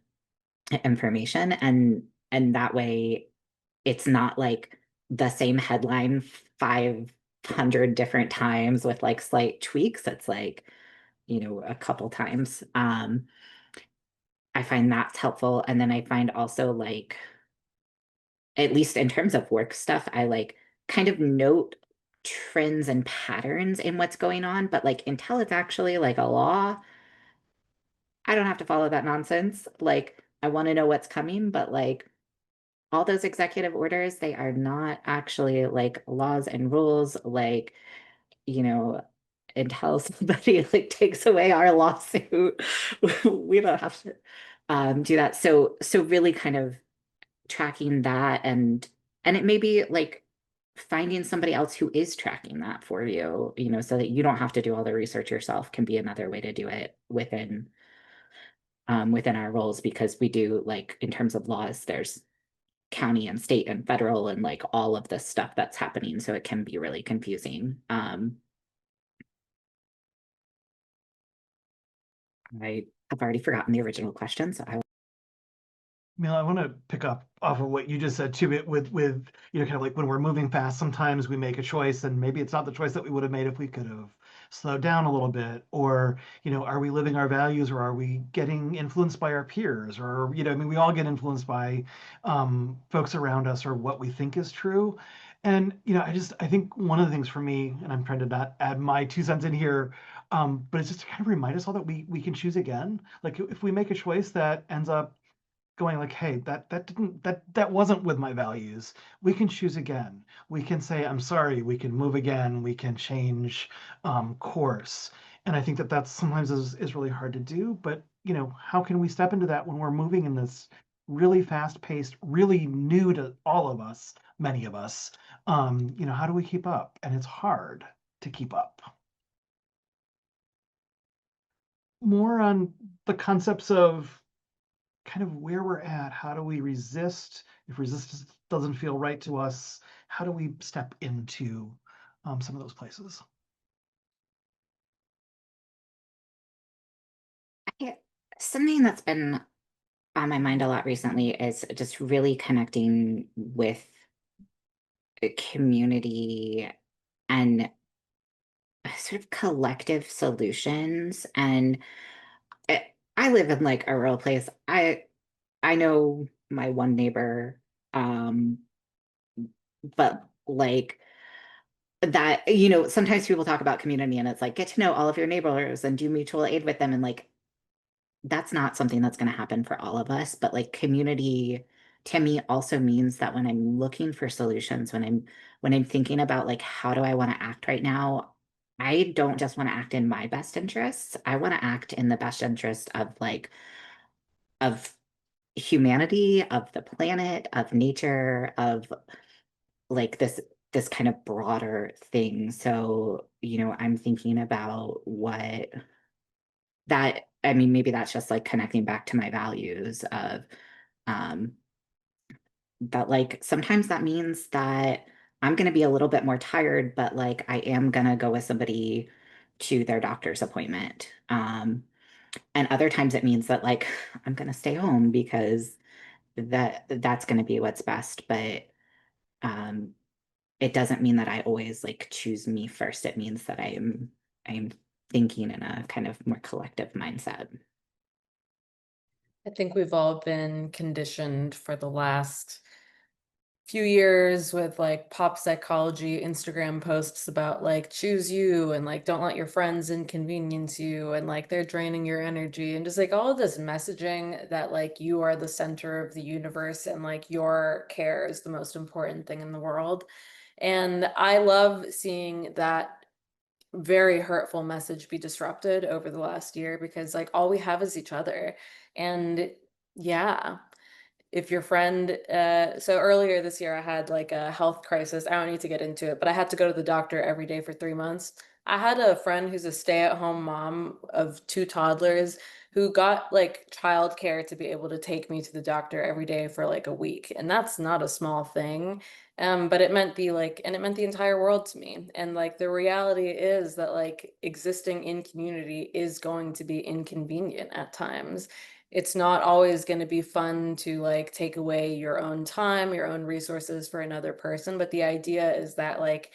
information, and that way it's not like the same headline 500 different times with like slight tweaks. It's like, a couple times. I find that's helpful. And then I find also like, at least in terms of work stuff, I like kind of note trends and patterns in what's going on, but like until it's actually like a law, I don't have to follow that nonsense. Like I want to know what's coming, but like all those executive orders, they are not actually like laws and rules. Like, you know, until somebody like takes away our lawsuit, we don't have to do that. So really kind of tracking that, and it may be like finding somebody else who is tracking that for you, so that you don't have to do all the research yourself, can be another way to do it within our roles, because we do, like, in terms of laws, there's county and state and federal and like all of this stuff that's happening, so it can be really confusing. I have already forgotten the original question, so I Mila, I want to pick up off of what you just said too, with kind of like when we're moving fast, sometimes we make a choice and maybe it's not the choice that we would have made if we could have slowed down a little bit. Or, are we living our values, or are we getting influenced by our peers? Or, I mean, we all get influenced by folks around us or what we think is true. And, I think one of the things for me, and I'm trying to not add my 2 cents in here, but it's just to kind of remind us all that we can choose again. Like if we make a choice that ends up going like, hey, that wasn't with my values, we can choose again. We can say, I'm sorry. We can move again. We can change course. And I think that that's sometimes is really hard to do. But how can we step into that when we're moving in this really fast paced, really new to all of us, many of us? How do we keep up? And it's hard to keep up. More on the concepts of kind of where we're at. How do we resist? If resistance doesn't feel right to us, how do we step into some of those places? something that's been on my mind a lot recently is just really connecting with a community and sort of collective solutions. And I live in like a rural place. I know my one neighbor, um, but like that, sometimes people talk about community and it's like get to know all of your neighbors and do mutual aid with them, and like that's not something that's going to happen for all of us. But like community to me also means that when I'm looking for solutions, when I'm thinking about like how do I want to act right now, I don't just want to act in my best interests. I want to act in the best interest of of humanity, of the planet, of nature, of like this kind of broader thing. So, I'm thinking about what that, I mean, maybe that's just like connecting back to my values of um that like sometimes that means that I'm going to be a little bit more tired, but like I am going to go with somebody to their doctor's appointment. And other times it means that like I'm going to stay home because that's going to be what's best. But um, it doesn't mean that I always like choose me first. It means that I am thinking in a kind of more collective mindset. I think we've all been conditioned for the last few years with like pop psychology Instagram posts about like choose you and like don't let your friends inconvenience you and like they're draining your energy and just like all of this messaging that like you are the center of the universe and like your care is the most important thing in the world. And I love seeing that very hurtful message be disrupted over the last year because like all we have is each other. And yeah, if your friend so earlier this year I had like a health crisis. I don't need to get into it, but I had to go to the doctor every day for 3 months. I had a friend who's a stay-at-home mom of two toddlers who got like childcare to be able to take me to the doctor every day for like a week, and that's not a small thing. But it meant and it meant the entire world to me. And like the reality is that like existing in community is going to be inconvenient at times. It's not always going to be fun to like take away your own time, your own resources for another person. But the idea is that like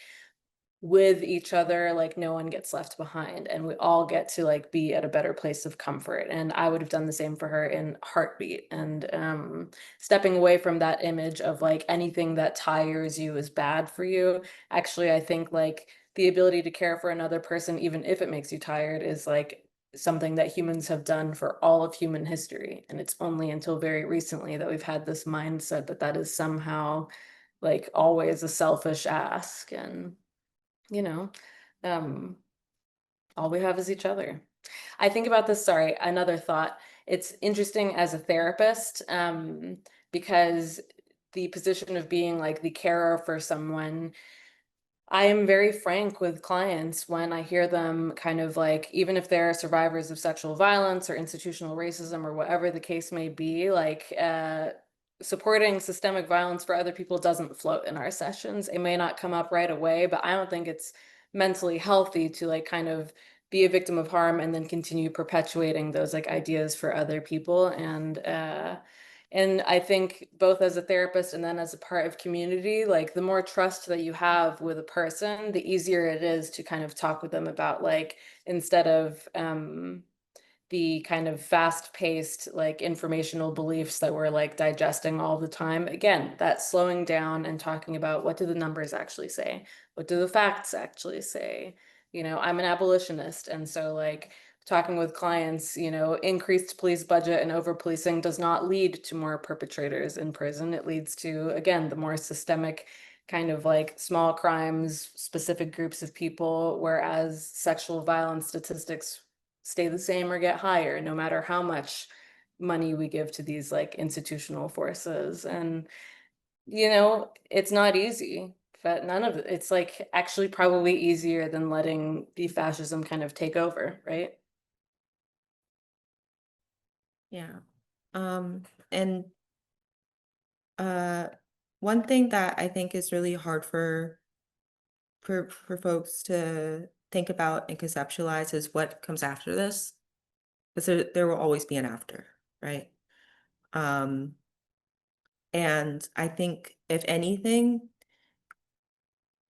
with each other, like no one gets left behind and we all get to like be at a better place of comfort. And I would have done the same for her in heartbeat. And stepping away from that image of like anything that tires you is bad for you. Actually, I think like the ability to care for another person, even if it makes you tired, is like something that humans have done for all of human history. And it's only until very recently that we've had this mindset that that is somehow like always a selfish ask. And you know, um, all we have is each other. I think about this, sorry, another thought. It's interesting as a therapist, because the position of being like the carer for someone, I am very frank with clients when I hear them kind of like, even if they're survivors of sexual violence or institutional racism or whatever the case may be, like supporting systemic violence for other people doesn't float in our sessions. It may not come up right away, but I don't think it's mentally healthy to like kind of be a victim of harm and then continue perpetuating those like ideas for other people. And I think both as a therapist and then as a part of community, like the more trust that you have with a person, the easier it is to kind of talk with them about like instead of the kind of fast-paced like informational beliefs that we're like digesting all the time. Again, that slowing down and talking about what do the numbers actually say? What do the facts actually say? I'm an abolitionist, and so like talking with clients, increased police budget and over policing does not lead to more perpetrators in prison. It leads to, again, the more systemic kind of like small crimes, specific groups of people, whereas sexual violence statistics stay the same or get higher, no matter how much money we give to these like institutional forces. And, it's not easy, but none of it's like actually probably easier than letting the fascism kind of take over, right? Yeah. And uh one thing that I think is really hard for folks to think about and conceptualize is what comes after this. Because there will always be an after, right? Um, and I think if anything,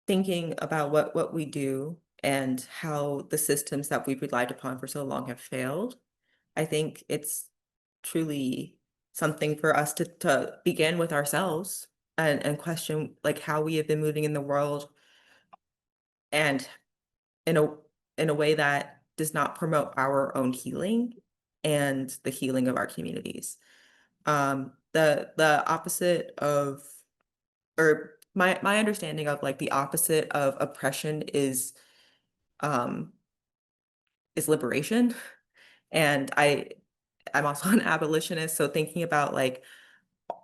thinking about what we do and how the systems that we've relied upon for so long have failed, I think it's truly something for us to begin with ourselves and question like how we have been moving in the world and in a way that does not promote our own healing and the healing of our communities. The opposite of or my understanding of like the opposite of oppression is um, is liberation. And I'm also an abolitionist, so thinking about like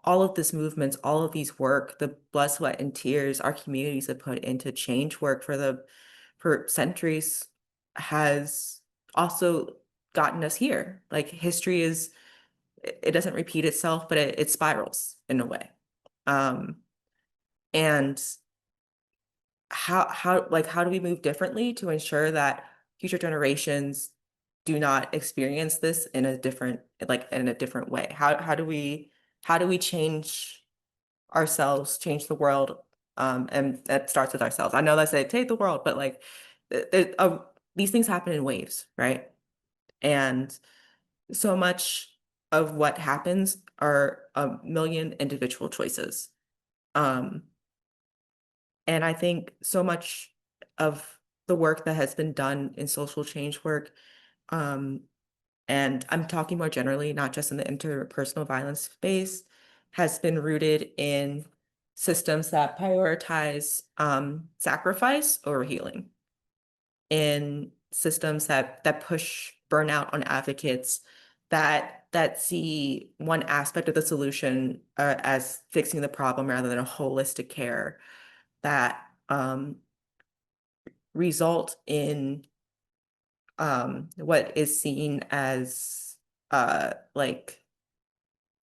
all of this movements, all of these work, the blood, sweat, and tears our communities have put into change work for centuries has also gotten us here. Like history is, it doesn't repeat itself, but it spirals in a way. Um, and how do we move differently to ensure that future generations do not experience this in a different way? How do we change ourselves, change the world? And that starts with ourselves. I know that say take the world, but like these things happen in waves, right? And so much of what happens are a million individual choices. Um, and I think so much of the work that has been done in social change work, um, and I'm talking more generally, not just in the interpersonal violence space, has been rooted in systems that prioritize sacrifice over healing, in systems that push burnout on advocates, that see one aspect of the solution as fixing the problem rather than a holistic care, that result in what is seen as like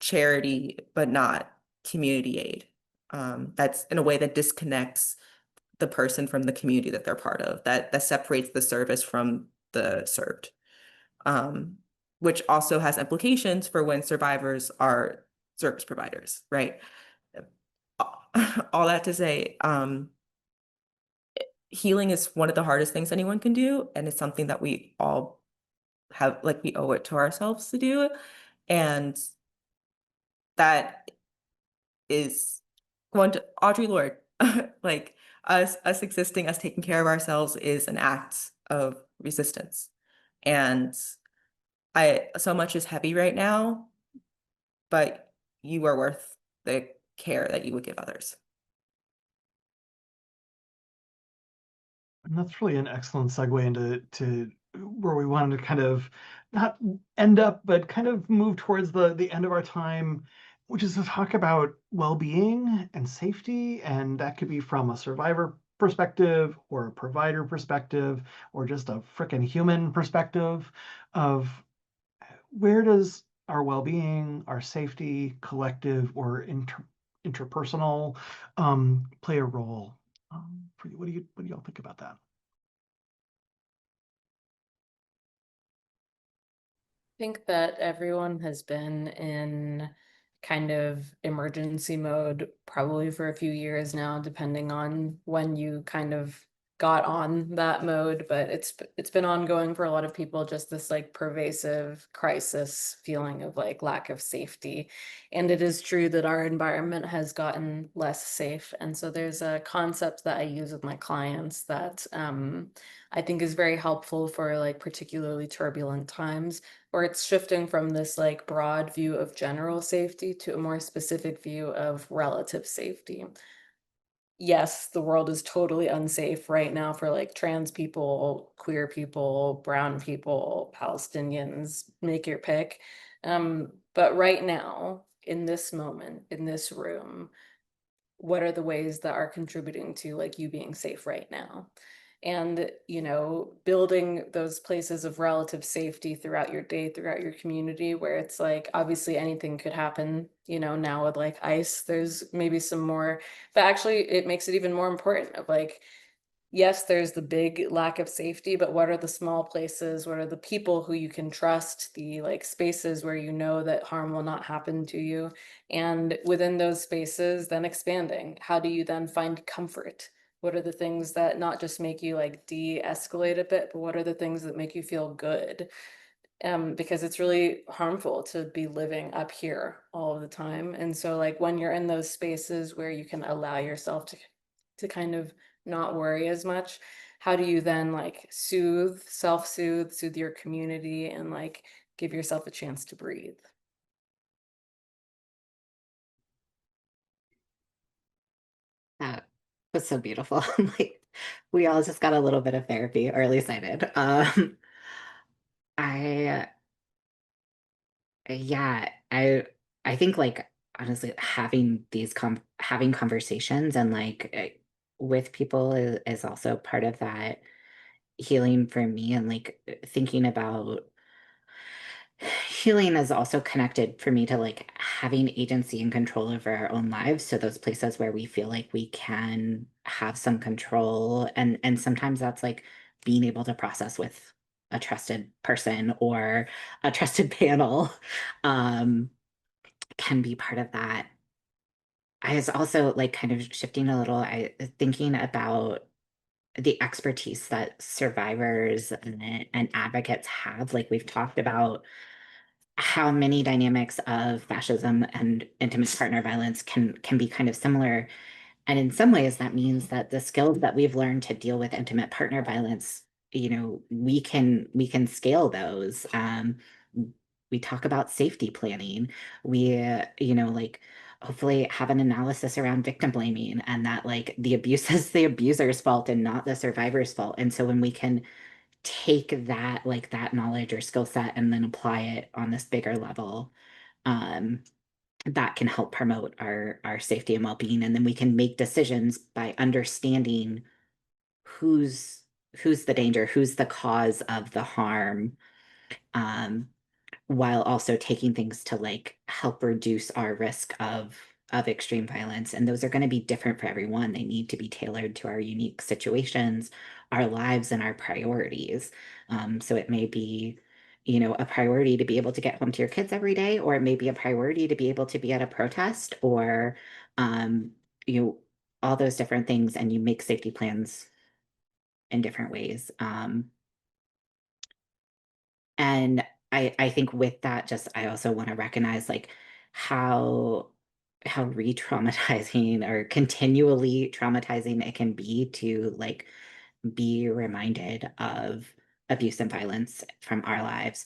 charity but not community aid. That's in a way that disconnects the person from the community that they're part of, that separates the service from the served. um, which also has implications for when survivors are service providers, right? All that to say, healing is one of the hardest things anyone can do, and it's something that we all have, like, we owe it to ourselves to do it. And that is going to Audre Lorde. Like us existing, us taking care of ourselves is an act of resistance. And so much is heavy right now, but you are worth the care that you would give others. And that's really an excellent segue into where we wanted to kind of not end up, but kind of move towards the end of our time, which is to talk about well-being and safety. And that could be from a survivor perspective or a provider perspective or just a frickin' human perspective of where does our well-being, our safety, collective or interpersonal play a role for you? What do y'all think about that? Think that everyone has been in kind of emergency mode probably for a few years now, depending on when you kind of got on that mode, but it's been ongoing for a lot of people, just this like pervasive crisis feeling of like lack of safety. And it is true that our environment has gotten less safe. And so there's a concept that I use with my clients that I think is very helpful for like particularly turbulent times, or it's shifting from this like broad view of general safety to a more specific view of relative safety. Yes, the world is totally unsafe right now for like trans people, queer people, brown people, Palestinians, make your pick. But right now, in this moment, in this room, what are the ways that are contributing to like you being safe right now? And building those places of relative safety throughout your day, throughout your community, where it's like obviously anything could happen. Now with like ICE, there's maybe some more, but actually it makes it even more important of like, yes, there's the big lack of safety, but what are the small places? What are the people who you can trust? The like spaces where you know that harm will not happen to you. And within those spaces, then expanding. How do you then find comfort? What are the things that not just make you like de-escalate a bit, but what are the things that make you feel good? Because it's really harmful to be living up here all of the time. And so like when you're in those spaces where you can allow yourself to kind of not worry as much, how do you then like soothe your community and like give yourself a chance to breathe? That was so beautiful. Like We all just got a little bit of therapy, or at least I did. I yeah, I think like honestly having having conversations and like with people is also part of that healing for me, and like thinking about healing is also connected for me to like having agency and control over our own lives. So those places where we feel like we can have some control, and sometimes that's like being able to process with a trusted person or a trusted panel, um, can be part of that. I was also like kind of shifting a little, I thinking about the expertise that survivors and advocates have. Like we've talked about how many dynamics of fascism and intimate partner violence can be kind of similar. And in some ways, that means that the skills that we've learned to deal with intimate partner violence, we can scale those. We talk about safety planning. We, like hopefully have an analysis around victim blaming, and that like the abuse is the abuser's fault and not the survivor's fault. And so when we can take that like that knowledge or skill set and then apply it on this bigger level, um, that can help promote our safety and well-being, and then we can make decisions by understanding who's who's the danger, who's the cause of the harm, um, while also taking things to like help reduce our risk of extreme violence. And those are going to be different for everyone. They need to be tailored to our unique situations, our lives, and our priorities. So it may be, a priority to be able to get home to your kids every day, or it may be a priority to be able to be at a protest, or um, you all those different things, and you make safety plans in different ways. And I think with that, just I also want to recognize like how how re-traumatizing or continually traumatizing it can be to like be reminded of abuse and violence from our lives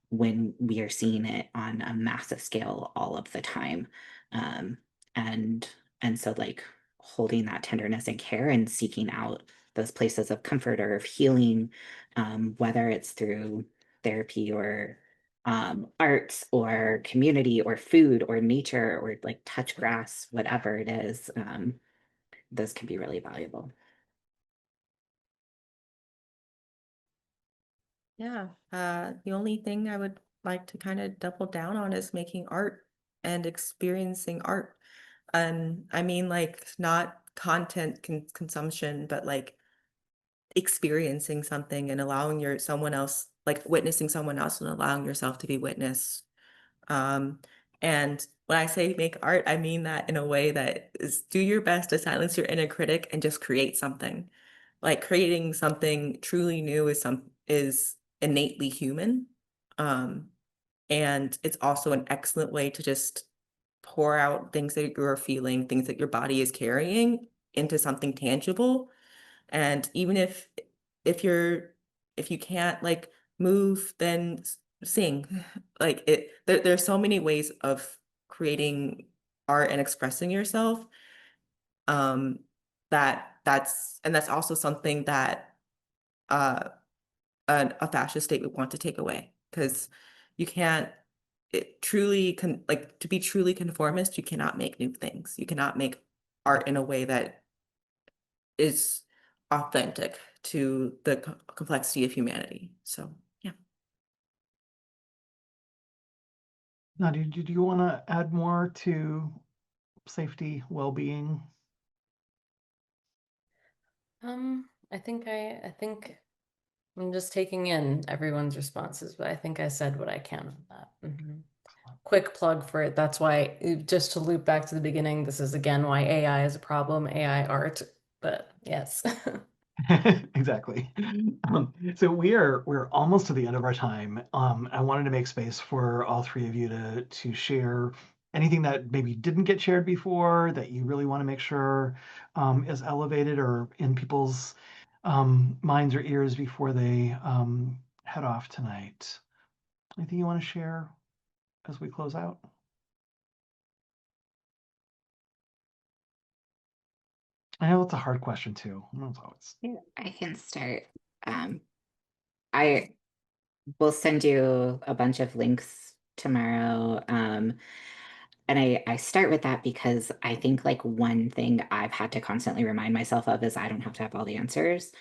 when we are seeing it on a massive scale all of the time. Um, and and so like holding that tenderness and care and seeking out those places of comfort or of healing, whether it's through therapy or arts or community or food or nature or like touch grass, whatever it is, those can be really valuable. Yeah, the only thing I would like to kind of double down on is making art and experiencing art. And I mean, like, not content consumption, but like experiencing something and allowing someone else, like witnessing someone else and allowing yourself to be witnessed. Um, and when I say make art, I mean that in a way that is do your best to silence your inner critic and just create something. Like creating something truly new is innately human. Um, and it's also an excellent way to just pour out things that you're feeling, things that your body is carrying into something tangible. And even if you're if you can't like move, then sing. Like there's so many ways of creating art and expressing yourself. Um, that's also something that uh a fascist state would want to take away because you can't to be truly conformist, you cannot make new things. You cannot make art in a way that is authentic to the complexity of humanity. So, yeah. Now, do you want to add more to safety, well-being? I think I'm just taking in everyone's responses, but I think I said what I can on that. Quick plug for it. That's why, just to loop back to the beginning, this is again why AI is a problem, AI art. But yes. Exactly. So we're almost to the end of our time. I wanted to make space for all three of you to share anything that maybe didn't get shared before that you really want to make sure is elevated or in people's minds or ears before they head off tonight. Anything you want to share as we close out? I know it's a hard question too. I know it's always. Yeah, I can start. I will send you a bunch of links tomorrow. And I start with that because I think like one thing I've had to constantly remind myself of is I don't have to have all the answers.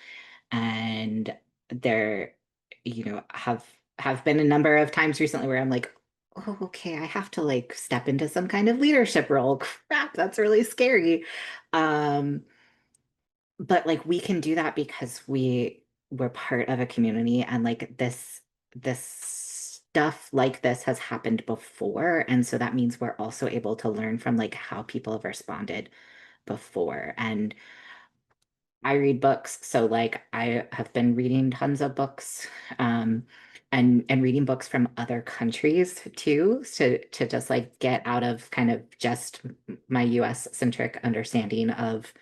And there, have been a number of times recently where I'm like, oh, okay, I have to like step into some kind of leadership role. Crap, that's really scary. Um, but like we can do that because we're part of a community, and like this stuff like this has happened before, and so that means we're also able to learn from like how people have responded before. And I read books, so like I have been reading tons of books, and reading books from other countries too, to just like get out of kind of just my US centric understanding of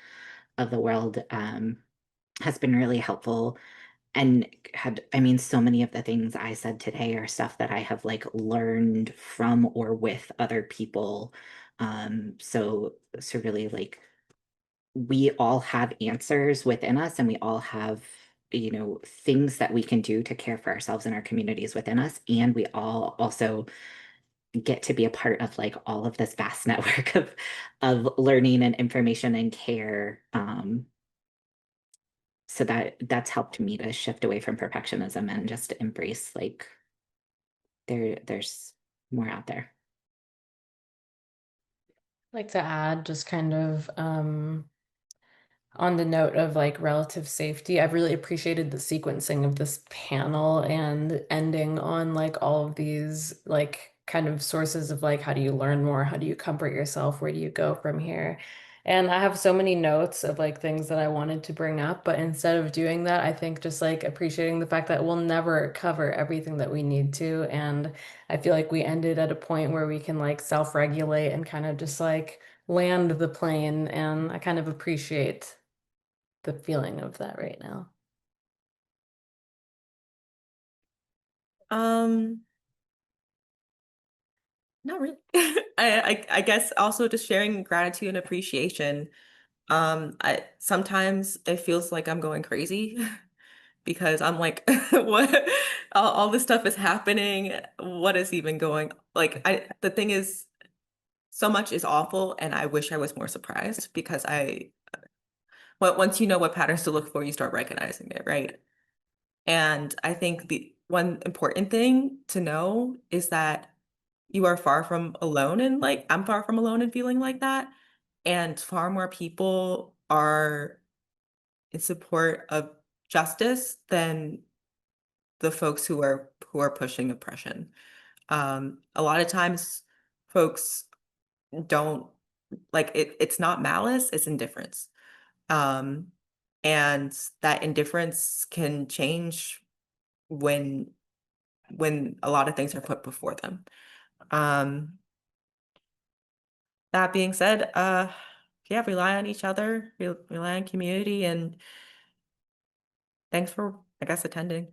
the world, has been really helpful. And I mean, so many of the things I said today are stuff that I have like learned from or with other people. So really like we all have answers within us, and we all have, things that we can do to care for ourselves and our communities within us. And we all also get to be a part of like all of this vast network of learning and information and care. So that's helped me to shift away from perfectionism and just embrace like there's more out there. Like to add just kind of on the note of like relative safety, I've really appreciated the sequencing of this panel and ending on like all of these like kind of sources of like how do you learn more? How do you comfort yourself? Where do you go from here? And I have so many notes of like things that I wanted to bring up, but instead of doing that, I think just like appreciating the fact that we'll never cover everything that we need to. And I feel like we ended at a point where we can like self-regulate and kind of just like land the plane. And I kind of appreciate the feeling of that right now. Um, Not really. I guess also just sharing gratitude and appreciation. I sometimes it feels like I'm going crazy because I'm like, what? All this stuff is happening. What is even going? Like, the thing is, so much is awful, and I wish I was more surprised because once you know what patterns to look for, you start recognizing it, right? And I think the one important thing to know is that you are far from alone, and like I'm far from alone in feeling like that. And far more people are in support of justice than the folks who are pushing oppression. A lot of times folks don't like it, it's not malice, it's indifference. Um, and that indifference can change when a lot of things are put before them. Um, that being said, yeah, rely on each other, rely on community, and thanks for, I guess, attending,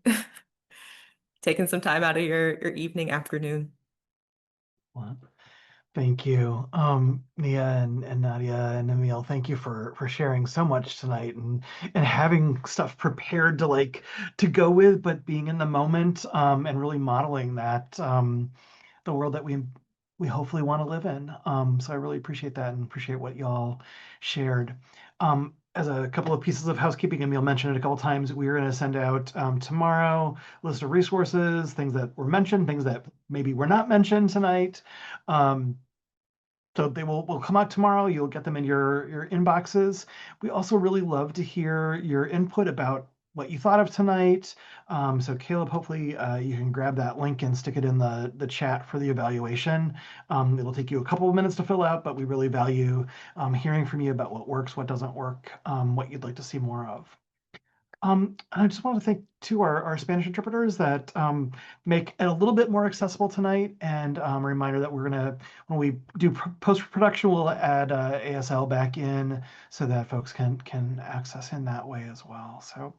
taking some time out of your evening, afternoon. Well, thank you, Mia and Nadia and Emil. Thank you for sharing so much tonight and having stuff prepared to like to go with, but being in the moment, and really modeling that, the world that we hopefully want to live in. So I really appreciate that and appreciate what y'all shared. As a couple of pieces of housekeeping, Emil mentioned it a couple times, we're going to send out, tomorrow, a list of resources, things that were mentioned, things that maybe were not mentioned tonight. Um, so they will come out tomorrow. You'll get them in your inboxes. We also really love to hear your input about what you thought of tonight. So Caleb, hopefully you can grab that link and stick it in the chat for the evaluation. It'll take you a couple of minutes to fill out, but we really value, hearing from you about what works, what doesn't work, what you'd like to see more of. I just want to thank to our Spanish interpreters that, make it a little bit more accessible tonight, and, a reminder that we're gonna, when we do post-production, we'll add, ASL back in so that folks can access in that way as well. So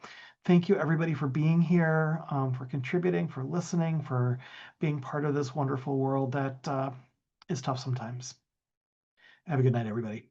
thank you everybody for being here, for contributing, for listening, for being part of this wonderful world that, is tough sometimes. Have a good night, everybody.